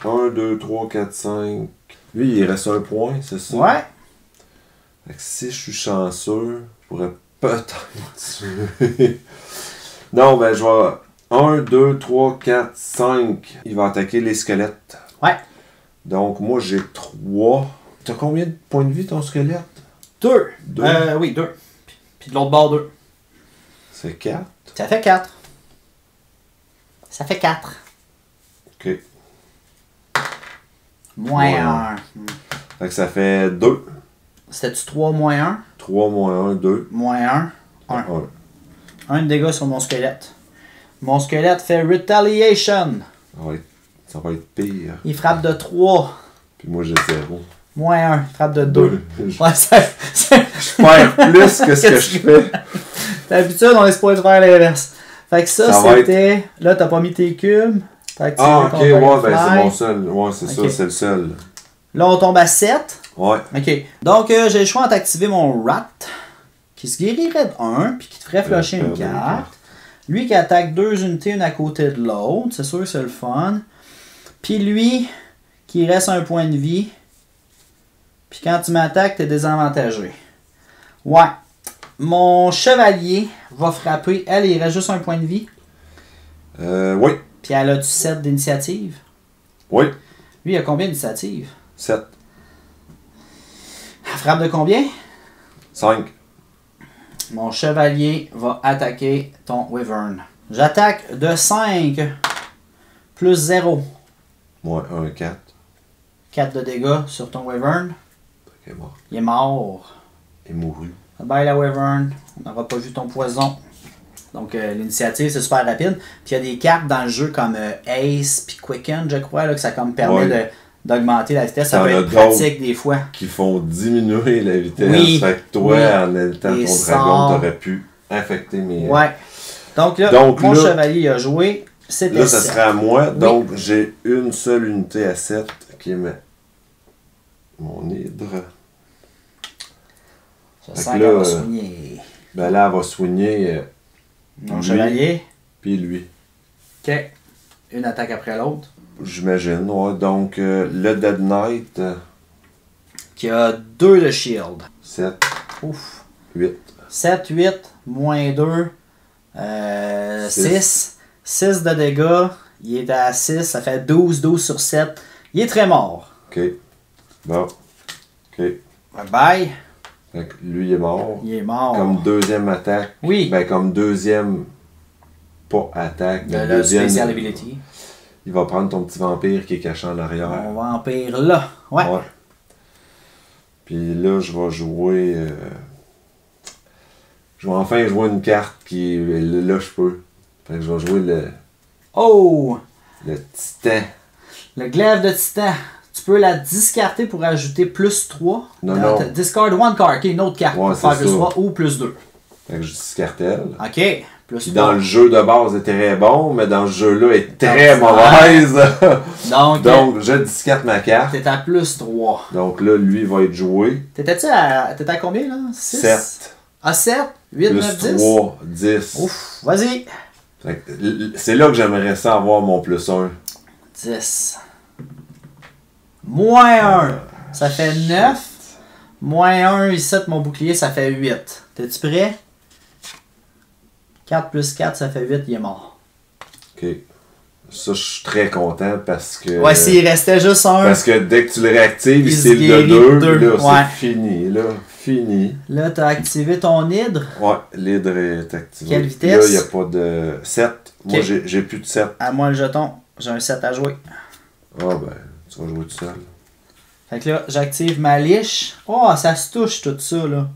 1, 2, 3, 4, 5. Lui, il reste un point, c'est ça? Ouais. Fait que si je suis chanceux, je pourrais peut-être tuer. Non, ben je vais... 1, 2, 3, 4, 5. Il va attaquer les squelettes. Ouais. Donc, moi, j'ai 3. T'as combien de points de vie, ton squelette? 2. Deux. Oui, 2. Puis de l'autre bord, 2. C'est 4. Ça fait 4. Ça fait 4. OK. -1. Fait que ça fait 2. C'était-tu 3 -1? 3 moins 1, 2. -1. 1. 1. 1 de dégâts sur mon squelette. Mon squelette fait Retaliation. Ça va être pire. Il frappe de 3. Puis moi, j'ai 0. -1. Il frappe de 2. Je Ouais, perds plus que ce que je fais. D'habitude, on est supposé faire l'inverse. Fait que ça c'était... Être... Là, t'as pas mis tes cubes. Ah, ok, ouais, ben c'est mon seul. Ouais, c'est ça, c'est le seul. Là, on tombe à 7. Ouais. Ok. Donc, j'ai le choix d'activer mon Rat, qui se guérirait de 1, puis qui te ferait flusher une carte. Lui qui attaque 2 unités, une à côté de l'autre. C'est sûr que c'est le fun. Puis lui, qui reste un point de vie. Puis quand tu m'attaques, t'es désavantagé. Ouais. Mon chevalier va frapper. Elle, il reste juste un point de vie. Oui. Puis elle a-tu 7 d'initiative? Oui. Lui, il a combien d'initiative? 7. Elle frappe de combien? 5. Mon chevalier va attaquer ton Wyvern. J'attaque de 5 plus 0. Moins 1, 4. 4 de dégâts sur ton Wyvern. Il est mort. Il est mort. Il est mouru. Bye la Wyvern. On n'aura pas vu ton poison. Donc l'initiative c'est super rapide. Puis il y a des cartes dans le jeu comme Ace puis Quicken, je crois, là, que ça comme permet d'augmenter la vitesse. Ça peut être pratique des fois. Qui font diminuer la vitesse. Oui. Fait que toi, en étant ton dragon, t'aurais pu affecter mes... Ouais. Donc là, mon chevalier a joué. C'était là, ça 7. serait à moi. Donc j'ai une seule unité à 7 qui est mon hydre. Je sens qu'elle va soigner. Ben là, elle va soigner mon chevalier. Puis lui. Ok. Une attaque après l'autre. J'imagine, ouais. Donc, le Dead Knight. Qui a 2 de shield. 7. Ouf. 8. 7, 8, moins 2. 6. 6 de dégâts. Il est à 6. Ça fait 12. 12 sur 7. Il est très mort. Ok. Bon. Ok. Bye bye. Fait que lui, il est mort. Il est mort. Comme deuxième attaque. Oui. Ben, comme deuxième. Pas attaque. De la special ability. Il va prendre ton petit vampire qui est caché en arrière. Mon vampire là. Ouais. Puis là, je vais jouer. Je vais enfin jouer une carte qui. Là, je peux. Fait que je vais jouer le. Oh! Le titan. Le glaive de titan. Tu peux la discarter pour ajouter plus 3. Non. Discard one card, qui est une autre carte pour faire plus 3 ou plus 2. Fait que je discarte elle. Ok. Plus puis dans le jeu de base, elle est très bon, mais dans ce jeu-là, elle est très mauvaise. Donc, je discarte ma carte. T'es à plus 3. Donc là, lui, il va être joué. T'étais à combien là? 6? 7. À 7? 8, plus 9, 10? 3, 10. Ouf, vas-y. C'est là que j'aimerais ça avoir mon plus 1. 10. Moins 1. Ça fait 9. Moins 1 ici, mon bouclier, ça fait 8. T'es-tu prêt? 4 plus 4, ça fait 8, il est mort. Ok. Ça, je suis très content parce que... Ouais, s'il restait juste un... Parce que dès que tu le réactives, c'est le 2. Là, c'est fini. Là, fini. Là, t'as activé ton hydre. Ouais, l'hydre est activé. Quelle vitesse? Là, il n'y a pas de 7. Moi, j'ai plus de 7. À moi le jeton. J'ai un 7 à jouer. Ah ben, tu vas jouer tout seul. Fait que là, j'active ma liche. Oh, ça se touche tout ça, là.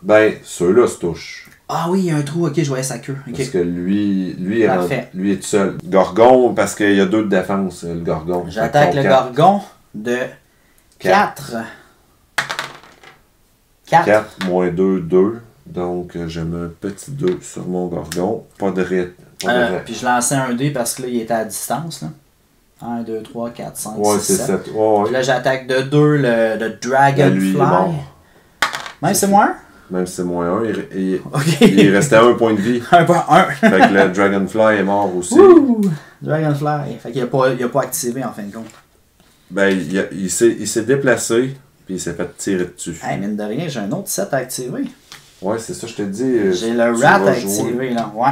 Ben, ceux-là se touchent. Ah oui, il y a un trou, ok, je voyais sa queue. Okay. Parce que lui est tout seul. Gorgon, parce qu'il y a 2 de défense, le Gorgon. J'attaque le Gorgon de 4. 4 moins 2, 2. Donc, j'ai mis un petit 2 sur mon Gorgon. Pas de rythme. Puis je lançais un dé parce que là, il était à distance. Là. 1, 2, 3, 4, 5, 6, 7. 7. Ouais. Puis là, j'attaque de 2 le Dragonfly. Lui, il est mort. Même c'est moi? Même si c'est -1, il restait 1 point de vie. 1.1. Fait que le Dragonfly est mort aussi. Ouh! Dragonfly. Fait qu'il a pas activé en fin de compte. Ben, il s'est déplacé, puis il s'est fait tirer dessus. Hey, mine de rien, j'ai un autre set à activer. Ouais, c'est ça, je te dis. J'ai le rat à activer, là. Ouais.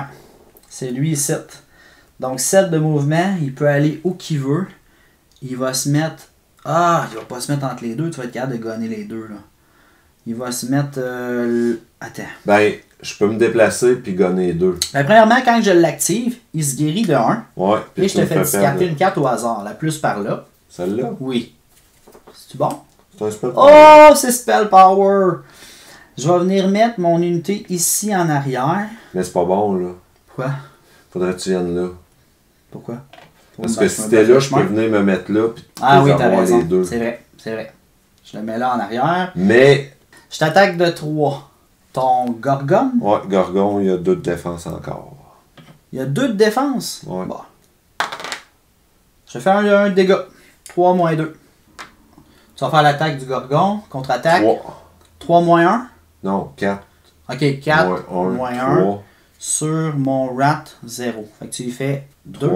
C'est lui ici. Donc, 7 de mouvement, il peut aller où qu'il veut. Il va se mettre... Ah, il va pas se mettre entre les deux, tu vas être capable de gagner les deux, là. Il va se mettre... Attends. Ben, je peux me déplacer puis gagner les deux. Ben, premièrement, quand je l'active, il se guérit de 1. Ouais. Et je te fais discarter une carte au hasard, la plus par là. Celle-là? Oui. C'est-tu bon? C'est un spell power. Oh, c'est spell power! Je vais venir mettre mon unité ici en arrière. Mais c'est pas bon, là. Pourquoi? Faudrait que tu viennes là. Pourquoi? Parce que si t'es là, je peux venir me mettre là puis oui, t'as raison. les deux. C'est vrai. Je le mets là en arrière. Mais... Je t'attaque de 3. Ton Gorgon? Ouais, Gorgon, il y a 2 de défense encore. Il y a 2 de défense? Ouais. Bon. Je vais faire un dégât. 3 moins 2. Tu vas faire l'attaque du Gorgon. Contre-attaque. 3 moins 1? Non, 4. Ok, 4 moins 1. 3. Sur mon rat, 0. Fait que tu y fais 2.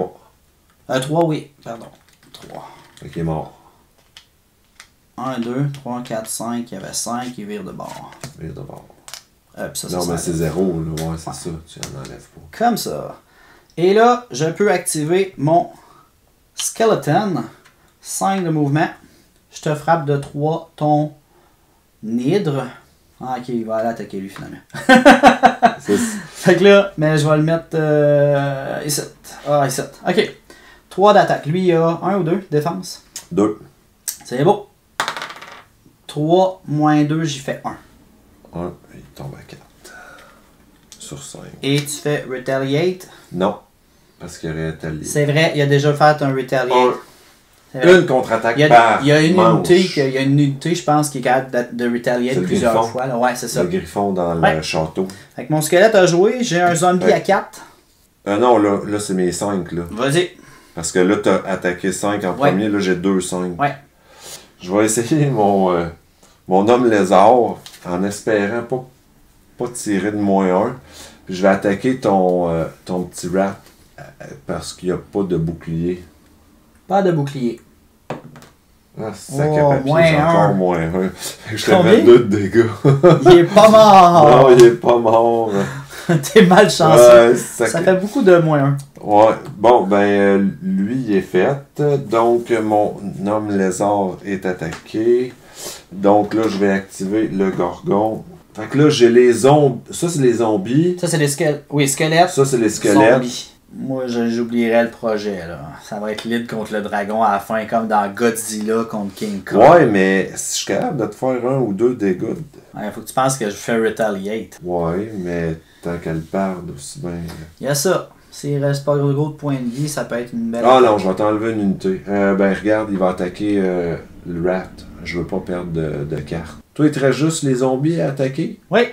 3, oui. Pardon. 3. Fait qu'il est mort. 1, 2, 3, 4, 5. Il y avait 5. Il vire de bord. Vire de bord. Ça, non, mais c'est 0, là. Ouais, c'est ça. Tu en enlèves pas. Comme ça. Et là, je peux activer mon Skeleton. 5 de mouvement. Je te frappe de 3 ton Nidre. Ah, ok, il va aller attaquer lui finalement. Fait que là, mais je vais le mettre ici. Ah, ici. Ok. 3 d'attaque. Lui, il a 1 ou 2 défense. 2. C'est beau. 3 moins 2, j'y fais 1. 1, il tombe à 4. Sur 5. Et tu fais Retaliate. Non. Parce qu'il aurait retalié. C'est vrai, il a déjà fait un Retaliate. Une contre-attaque par il y a une manche. unité, je pense, qui est capable de retaliate plusieurs fois. Là. Ouais, c'est ça. Le griffon dans le château. Fait que mon squelette a joué, j'ai un zombie à 4. Non, là c'est mes 5. Là. Vas-y. Parce que là, tu as attaqué 5 en premier, là j'ai 2 5. Ouais. Je vais essayer mon homme lézard en espérant pas tirer de -1. Puis je vais attaquer ton petit rat parce qu'il n'y a pas de bouclier. Pas de bouclier. Ah, sac à papier, j'ai encore -1. Je te fais 2 de dégâts. Il est pas mort! Non, il est pas mort. T'es malchanceux. Ouais, ça fait beaucoup de -1. Ouais, bon, ben, lui, il est fait. Donc, mon homme lézard est attaqué. Donc, là, je vais activer le gorgon. Fait que là, j'ai les zombies. Ça, c'est les zombies. Ça, c'est les squelettes. Oui, squelettes. Ça, c'est les squelettes. Zombies. Moi, j'oublierais le projet, là. Ça va être lead contre le dragon à la fin, comme dans Godzilla contre King Kong. Ouais, mais si je suis capable de te faire 1 ou 2 dégâts. Ouais, faut que tu penses que je fais Retaliate. Ouais, mais tant qu'elle perde aussi bien. Il y a ça. S'il reste pas gros de points de vie, ça peut être une belle... Ah non, je vais t'enlever une unité. Ben, regarde, il va attaquer le rat. Je veux pas perdre de carte. Toi, il te reste juste les zombies à attaquer? Oui.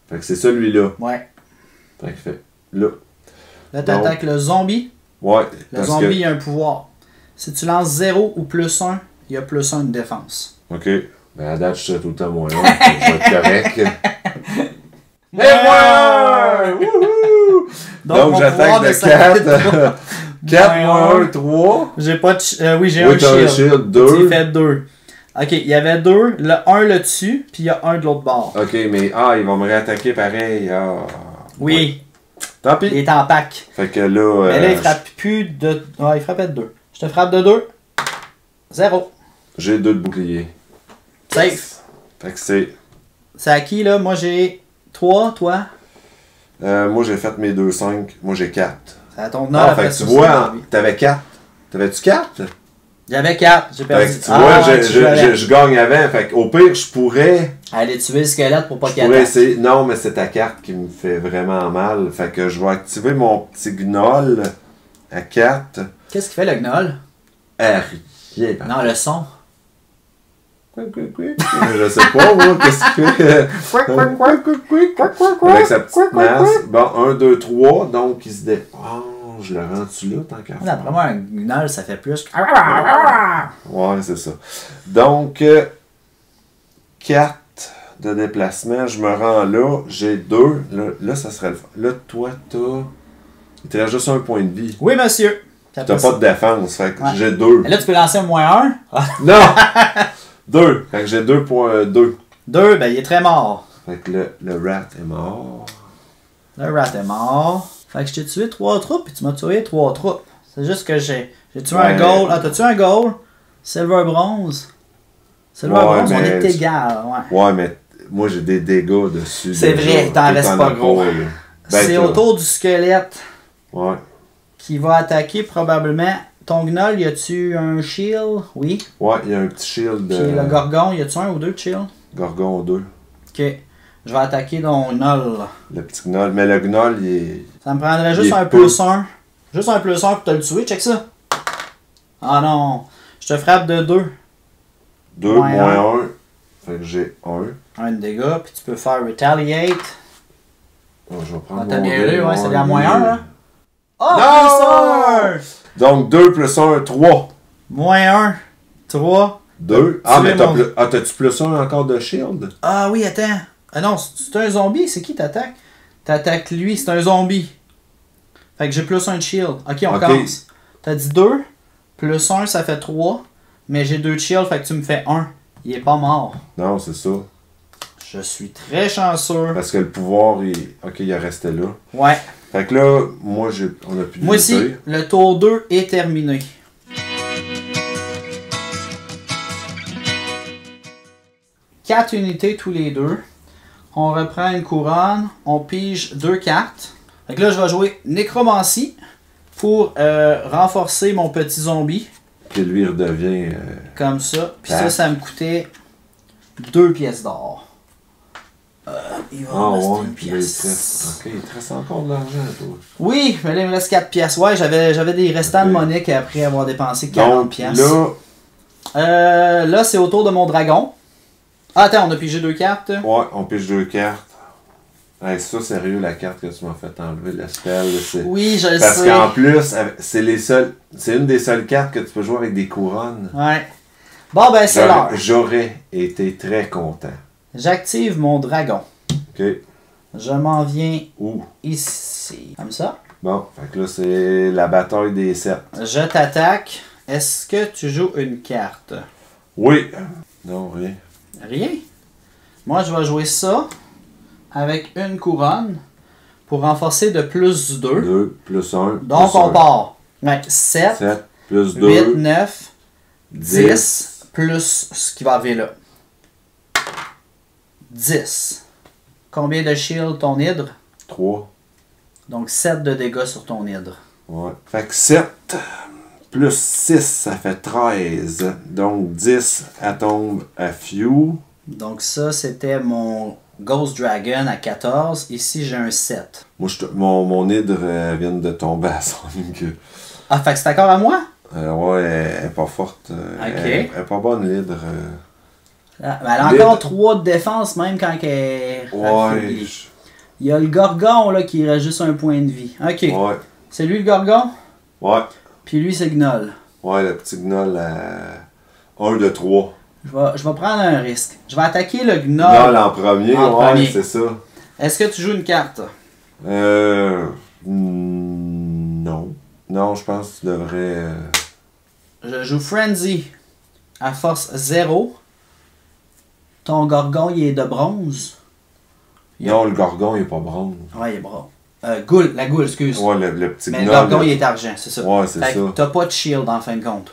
Fait que c'est celui-là. Ouais. Fait que fait là. Là, tu attaques le zombie. Ouais. Le zombie, il a un pouvoir. Si tu lances 0 ou +1, il y a +1 de défense. Ok. Ben, à date, je suis tout le temps moins long. Je vais être correct. Et wouhou! Donc j'attaque de 4. 4 moins 1, 3. J'ai pas de... oui, j'ai un shield. 2. Il fait 2. Ok, il y avait 2. Le 1 le dessus, puis il y a 1 de l'autre bord. Ok, mais il va me réattaquer pareil. Oui. Ouais. Tant pis. Il est en pack. Fait que là... Mais là, il frappe plus de... Ouais, il frappait de 2. Je te frappe de 2. 0. J'ai 2 de bouclier. Safe. Fait que c'est... C'est à qui, là? Moi, j'ai 3, toi? Moi, j'ai fait mes 2-5. Moi, j'ai 4. C'est à ton honneur. Fait que tu vois, t'avais 4. T'avais-tu 4? J'avais 4. J'ai perdu. Fait que tu vois, je gagne avant. Fait qu'au pire, je pourrais... aller tuer le squelette pour pas qu'il attaque. Essayer... Non, mais c'est ta carte qui me fait vraiment mal. Fait que je vais activer mon petit gnoll à 4. Qu'est-ce qu'il fait, le gnoll? Rien. Non, le son. Je sais pas, moi, qu'est-ce qu'il fait? Avec sa petite masse. Bon, 1, 2, 3. Donc, il se dé... Oh, je le rends-tu là, tant qu'à faire? D'après moi, un gnoll, ça fait plus... Ouais, c'est ça. Donc, 4 de déplacement. Je me rends là. J'ai 2. Là, ça serait le... Là, toi, t'as... Il te reste juste 1 point de vie. Oui, monsieur. T'as pas de défense. Fait que j'ai 2. Et là, tu peux lancer un -1. Non! 2. Fait que j'ai 2.2. 2, ben il est très mort. Fait que le rat est mort. Le rat est mort. Fait que je t'ai tué 3 troupes et tu m'as tué 3 troupes. C'est juste que j'ai tué un gold. Ah, t'as tué un gold? Silver bronze. Silver bronze, on est égal. Ouais, mais moi j'ai des dégâts dessus. C'est vrai, t'en restes pas gros. Ben, c'est autour du squelette. Ouais. Qui va attaquer probablement. Ton gnoll, y a-tu un shield? Oui. Ouais, il y a un petit shield. Puis le gorgon, y a-tu un ou 2 de shield? Gorgon 2. Ok. Je vais attaquer ton gnoll. Le petit gnoll. Mais le gnoll, il est... Ça me prendrait juste un +1. Juste un +1 pour te le tuer. Check ça. Ah non. Je te frappe de 2. 2 moins 1. Fait que j'ai 1. 1 de dégâts. Puis tu peux faire retaliate. Oh, je vais prendre t'as mon bien lu, ouais, c'est la moins -1 là. Oh, non! Donc 2 plus 1, 3. -1, 3. 2. Ah, mais t'as-tu +1 encore de shield? Ah oui, attends. Ah non, c'est un zombie. C'est qui t'attaques? T'attaques lui, c'est un zombie. Fait que j'ai +1 de shield. Ok, on commence. T'as dit 2. +1, ça fait 3. Mais j'ai 2 de shield, fait que tu me fais 1. Il est pas mort. Non, c'est ça. Je suis très chanceux. Parce que le pouvoir, il est resté là. Ouais. Fait que là, on a plus de Moi aussi, le tour 2 est terminé. Quatre unités tous les deux. On reprend une couronne. On pige 2 cartes. Fait que là, je vais jouer Nécromancie pour renforcer mon petit zombie. Puis lui, il redevient... Comme ça. Puis ça me coûtait 2 pièces d'or. Il va me rester une pièce. Ok, il te reste encore de l'argent, toi. Oui, mais là, il me reste 4 pièces. Ouais, j'avais des restants de monnaie après avoir dépensé 40 pièces. Là, c'est au tour de mon dragon. Ah, attends, on a pigé 2 cartes. Ouais, on pige 2 cartes. Hey, c'est ça, sérieux, la carte que tu m'as fait enlever, le spell. Oui, je le sais. Parce qu'en plus, c'est une des seules cartes que tu peux jouer avec des couronnes. Ouais. Bon, ben, c'est l'heure. J'aurais été très content. J'active mon dragon. Ok. Je m'en viens où? Ici. Comme ça. Bon, fait que là, c'est la bataille des 7. Je t'attaque. Est-ce que tu joues une carte? Oui. Non, rien. Rien? Moi, je vais jouer ça avec une couronne pour renforcer de +2. 2, +1. Donc, on part. Ouais, 7, 2, 8, 9, 10, plus ce qui va arriver là. 10. Combien de shield ton hydre? 3. Donc 7 de dégâts sur ton hydre. Ouais. Fait que 7 plus 6, ça fait 13. Donc 10, elle tombe à few. Donc ça, c'était mon Ghost Dragon à 14. Ici, j'ai un 7. Moi, mon hydre vient de tomber à son queue. Ah, fait que c'est encore à moi? Ouais, elle est pas forte. Ok. Elle est pas bonne, l'hydre. Elle a encore 3 de défense, même quand elle est ouais. Il y a le gorgon là, qui reste juste un point de vie. Ok. Ouais. C'est lui le gorgon? Ouais. Puis lui, c'est Gnoll. Ouais, le petit Gnoll à 1 de 3. Je vais prendre un risque. Je vais attaquer le Gnoll. Gnoll en premier, ouais, c'est ça. Est-ce que tu joues une carte? Non. Non, je pense que tu devrais... Je joue Frenzy à force 0. Ton gorgon, il est de bronze. Non, le gorgon, il est pas bronze. Ouais, il est bronze. Goule, la goule, excuse. Ouais, le petit mais Gnoll. Mais le gorgon, il est argent, c'est ça. Ouais, c'est ça. T'as pas de shield en fin de compte.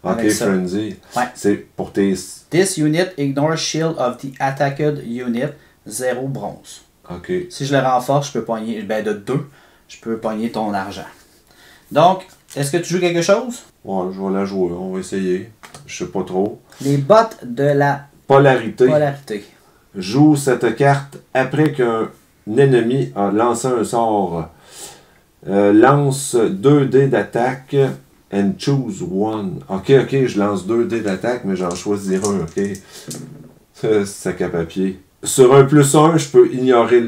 Ok, Frenzy. Ouais. C'est pour tes... This unit ignore shield of the attacked unit. 0 bronze. Ok. Si je le renforce, je peux pogner... Ben, de 2, je peux pogner ton argent. Donc, est-ce que tu joues quelque chose? Ouais, je vais la jouer. On va essayer. Je sais pas trop. Les bottes de la... Polarité. Joue cette carte après qu'un ennemi a lancé un sort. Lance 2 dés d'attaque and choose one. Ok, je lance 2 dés d'attaque, mais j'en choisis un, ok. Sac à papier. Sur un +1, je peux ignorer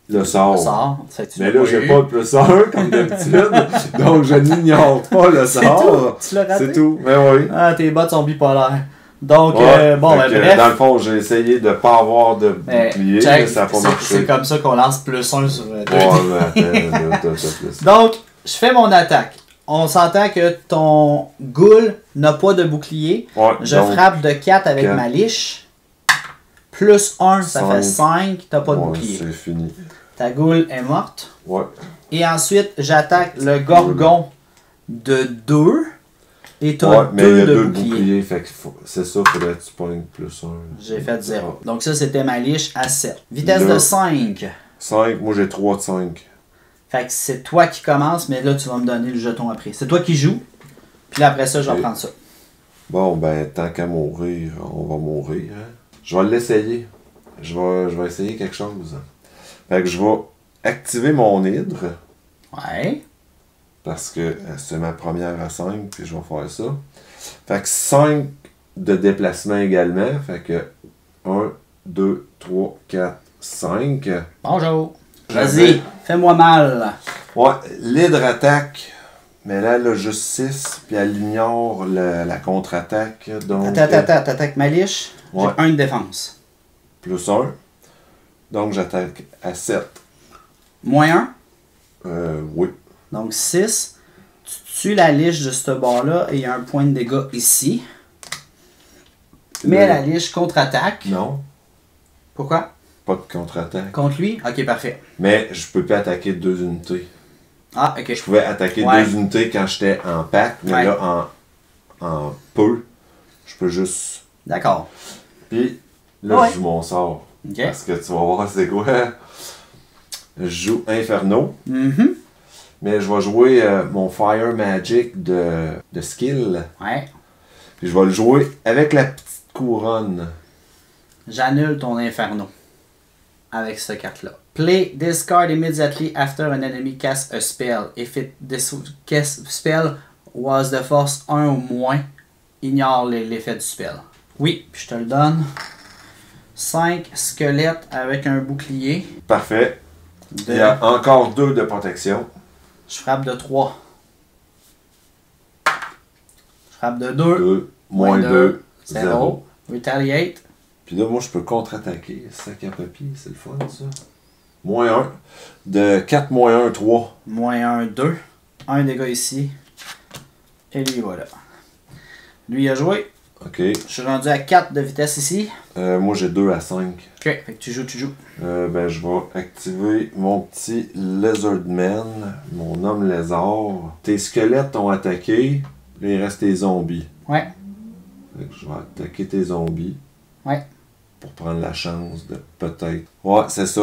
le sort. Mais là, j'ai pas le +1 comme d'habitude. Donc, je n'ignore pas le sort. Tout. Tu l'as raté? C'est tout. Mais oui. Ah, tes bottes sont bipolaires. Donc, ouais, bon, ben, bref. Dans le fond, j'ai essayé de ne pas avoir de bouclier, mais ça n'a pas marché. C'est comme ça qu'on lance plus 1 sur 2. Ouais, donc, je fais mon attaque. On s'entend que ton ghoul n'a pas de bouclier. Ouais, je frappe de 4 avec ma liche. Plus 1, ça fait 5. Tu n'as pas de bouclier. C'est fini. Ta ghoul est morte. Ouais. Et ensuite, j'attaque le gorgon de 2. Et tu as 2 de bouclier. C'est ça, il faudrait que tu pognes plus 1. J'ai fait 0. Donc ça, c'était ma liche à 7. Vitesse de 5. 5, moi j'ai 3 de 5. Fait que c'est toi qui commence, mais là, tu vas me donner le jeton après. C'est toi qui joues. Puis là, après ça, je vais prendre ça. Bon, ben, tant qu'à mourir, on va mourir. Hein? Je vais l'essayer. Je vais essayer quelque chose. Fait que je vais activer mon hydre. Ouais. Parce que c'est ma première à 5, puis je vais faire ça. Fait que 5 de déplacement également. Fait que 1, 2, 3, 4, 5. Bonjour. Vas-y, fais-moi mal. Ouais, l'hydre attaque. Mais là, elle a juste 6, puis elle ignore la contre-attaque. Donc, attends, t'attaques ma liche. Ouais. J'ai 1 de défense. Plus 1. Donc j'attaque à 7. Moins 1? Oui. Donc 6. Tu tues la liche de ce bord-là et il y a un point de dégâts ici. Mais la liche contre-attaque. Non. Pourquoi? Pas de contre-attaque. Contre lui? Ok, parfait. Mais je peux plus attaquer 2 unités. Ah, ok. Je pouvais attaquer 2 unités quand j'étais en pack, mais là, en peu, je peux juste... D'accord. Puis là, je joue mon sort. Okay. Parce que tu vas voir c'est quoi. Je joue Inferno. Mais je vais jouer mon Fire Magic de skill. Ouais. Puis je vais le jouer avec la petite couronne. J'annule ton Inferno. Avec cette carte-là. Play this card immediately after an enemy casts a spell. If this spell was de force 1 ou moins, ignore l'effet du spell. Oui, puis je te le donne. 5 squelettes avec un bouclier. Parfait. Il y a encore 2 de protection. Je frappe de 3. Je frappe de 2. 2. Moins 2. 0. Retaliate. Puis là, moi, je peux contre-attaquer. Sac à papier, c'est le fun, ça. Moins 1. De 4, moins 1, 3. Moins 1, 2. 1 dégât ici. Et lui, voilà. Lui, il a joué. Ok. Je suis rendu à 4 de vitesse ici. Moi, j'ai 2 à 5. Ok, fait que tu joues. Ben, je vais activer mon petit Lizardman, mon homme lézard. Tes squelettes ont attaqué, là, il reste tes zombies. Ouais. Fait que je vais attaquer tes zombies. Ouais. Pour prendre la chance de peut-être... Ouais, c'est ça.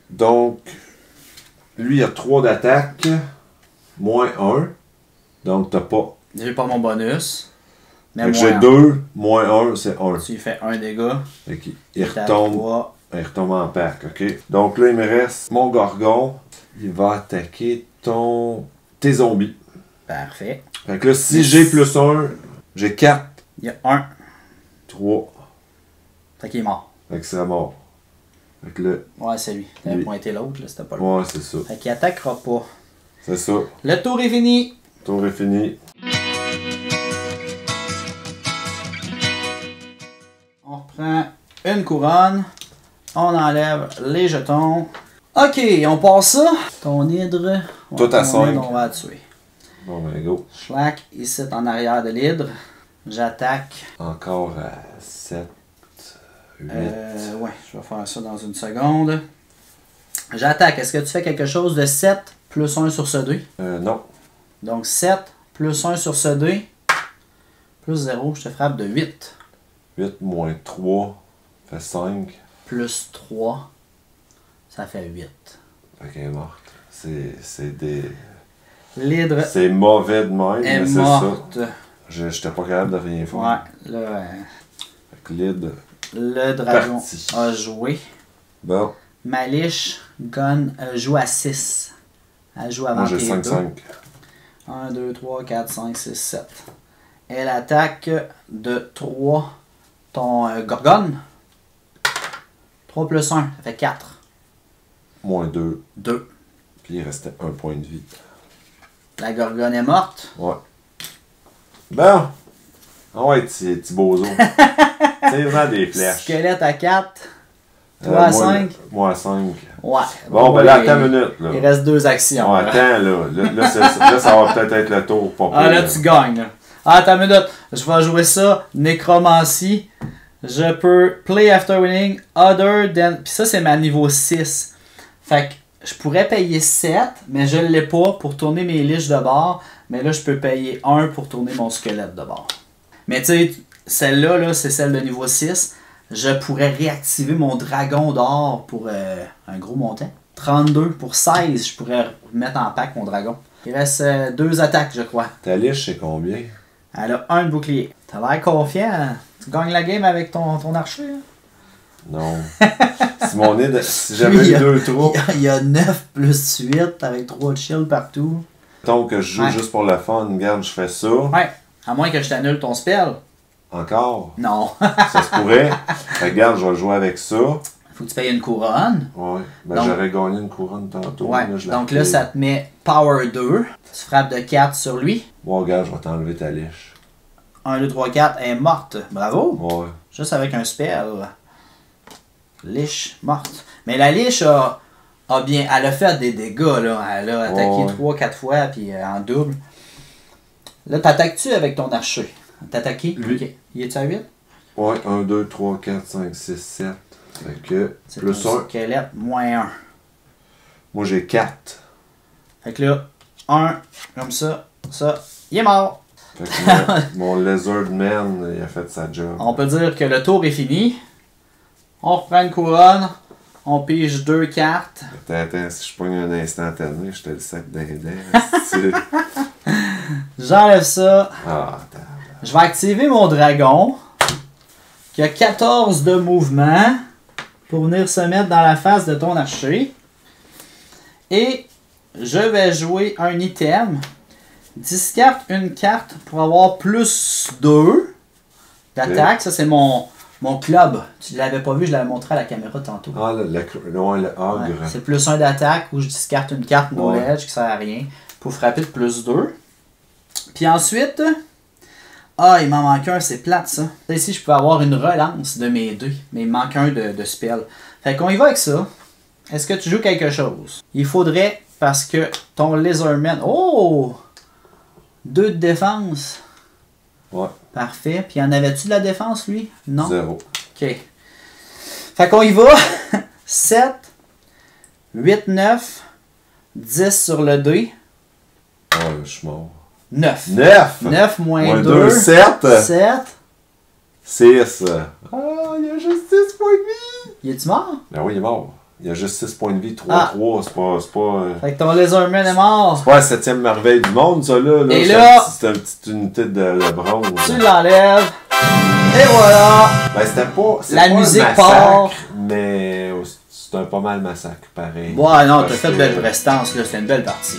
Donc, lui, il a 3 d'attaque, moins 1. Donc, t'as pas... J'ai pas mon bonus. J'ai 2, moins 1, c'est 1. Tu lui fais 1 dégât. Okay. Il retombe en pack, ok? Donc là, il me reste mon gorgon. Il va attaquer tes zombies. Parfait. Fait que là, si j'ai plus 1, j'ai 4. Il y a 1. 3. Fait qu'il est mort. Fait que c'est mort. Fait que là... Ouais, c'est lui. T'avais pointé l'autre, là, c'était pas lui. Ouais, c'est ça. Fait qu'il attaquera pas. C'est ça. Le tour est fini. Le tour est fini. On reprend une couronne. On enlève les jetons. Ok, on passe ça. Ton hydre. Tout à 5. On va la tuer. Bon, ben go. Schlack, ici en arrière de l'hydre. J'attaque. Encore à 7, 8. Ouais, je vais faire ça dans une seconde. J'attaque. Est-ce que tu fais quelque chose de 7 plus 1 sur ce 2? Non. Donc 7 plus 1 sur ce 2. Plus 0, je te frappe de 8. 8 moins 3 fait 5. Plus 3, ça fait 8. Fait qu'elle est morte. C'est des... L'hydre c'est mauvais de même, est mais c'est morte. ça. J'étais pas capable de rien faire. Ouais, là... Fait que l'hydre... Le dragon parti. a joué. Bon. Ma liche joue à 6. Elle joue avant moi, j'ai tes 5-5. 1, 2, 3, 4, 5, 6, 7. Elle attaque de 3 ton gorgone. 3 plus 1, ça fait 4. Moins 2. 2. Puis il restait 1 point de vie. La gorgone est morte. Ouais. Bon. Ah ouais, petit bozo. Tire-en des flèches. Squelette à 4. Toi à 5. Moi à 5. Ouais. Bon, ben là, attends une minute. Là. Il reste 2 actions. Ouais, attends, là, ça va peut-être être le tour. Pas ah, là, tu gagnes. Là. Ah, attends une minute. Je vais jouer ça. Nécromancie. Je peux play after winning other than. Puis ça, c'est ma niveau 6. Fait que je pourrais payer 7, mais je ne l'ai pas pour tourner mes liches de bord. Mais là, je peux payer 1 pour tourner mon squelette de bord. Mais tu sais, celle-là, là, c'est celle de niveau 6. Je pourrais réactiver mon dragon d'or pour un gros montant. 32 pour 16, je pourrais mettre en pack mon dragon. Il reste 2 attaques, je crois. Ta liche, c'est combien? Elle a 1 de bouclier. T'as l'air confiant. Hein? Tu gagnes la game avec ton archer. Hein? Non. Si j'avais eu 2 troupes... Il y a 9 plus 8 avec 3 de shield partout. Mettons que je joue juste pour le fun. Regarde, je fais ça. Ouais. À moins que je t'annule ton spell. Encore? Non. Ça se pourrait. Regarde, je vais jouer avec ça. Faut que tu payes une couronne. Ouais. Ben donc, j'aurais gagné une couronne tantôt. Ouais. Là, donc là, ça te met Power 2. Tu frappes de 4 sur lui. Bon, regarde, je vais t'enlever ta liche. 1, 2, 3, 4. Elle est morte. Bravo. Ouais. Juste avec un spell. Liche morte. Mais la liche elle a fait des dégâts. Là. Elle a attaqué 3-4 fois puis en double. Là, t'attaques-tu avec ton archer? T'attaquer? Lui. Ok. Il est-tu à 8? Ouais, 1, 2, 3, 4, 5, 6, 7. Fait que, c'est plus 1. Squelette, moins 1. Moi, j'ai 4. Fait que là, 1, comme ça, il est mort. Fait que mon Lizard Man, il a fait sa job. On peut dire que le tour est fini. On reprend une couronne. On pige 2 cartes. Attends, si je pogne un instantané, je te le sac d'indien. J'enlève ça. Ah, attends. Je vais activer mon dragon. Qui a 14 de mouvement. Pour venir se mettre dans la face de ton archer. Et je vais jouer un item. Discarte une carte pour avoir plus 2 d'attaque. Okay. Ça, c'est mon club. Tu ne l'avais pas vu, je l'avais montré à la caméra tantôt. Ah, le ogre. Ouais, c'est plus 1 d'attaque où je discarte une carte knowledge qui sert à rien. Pour frapper de plus 2. Puis ensuite... Ah, il m'en manque un, c'est plate ça. Ici, je peux avoir une relance de mes 2. Mais il manque un de spell. Fait qu'on y va avec ça. Est-ce que tu joues quelque chose? Il faudrait, parce que ton Lizardman... Oh! 2 de défense. Ouais. Parfait. Puis en avais-tu de la défense, lui? Non? 0. OK. Fait qu'on y va. 7, 8, 9, 10 sur le dé. Ah, je suis mort. 9. 9! 9 moins 2. 7. 7. 6. Ah, il y a juste 6 points de vie. Il est-tu mort? Ben oui, il est mort. Il y a juste 6 points de vie. 3, 3. C'est pas... Fait que ton Lizardman est mort. C'est pas la 7e merveille du monde, ça, là. Et là... C'est une petite unité de bronze. Tu l'enlèves. Et voilà. Ben, c'était pas... La musique part. Mais c'est un pas mal massacre, pareil. Ouais, non, t'as fait de belles prestances, là. C'était une belle partie.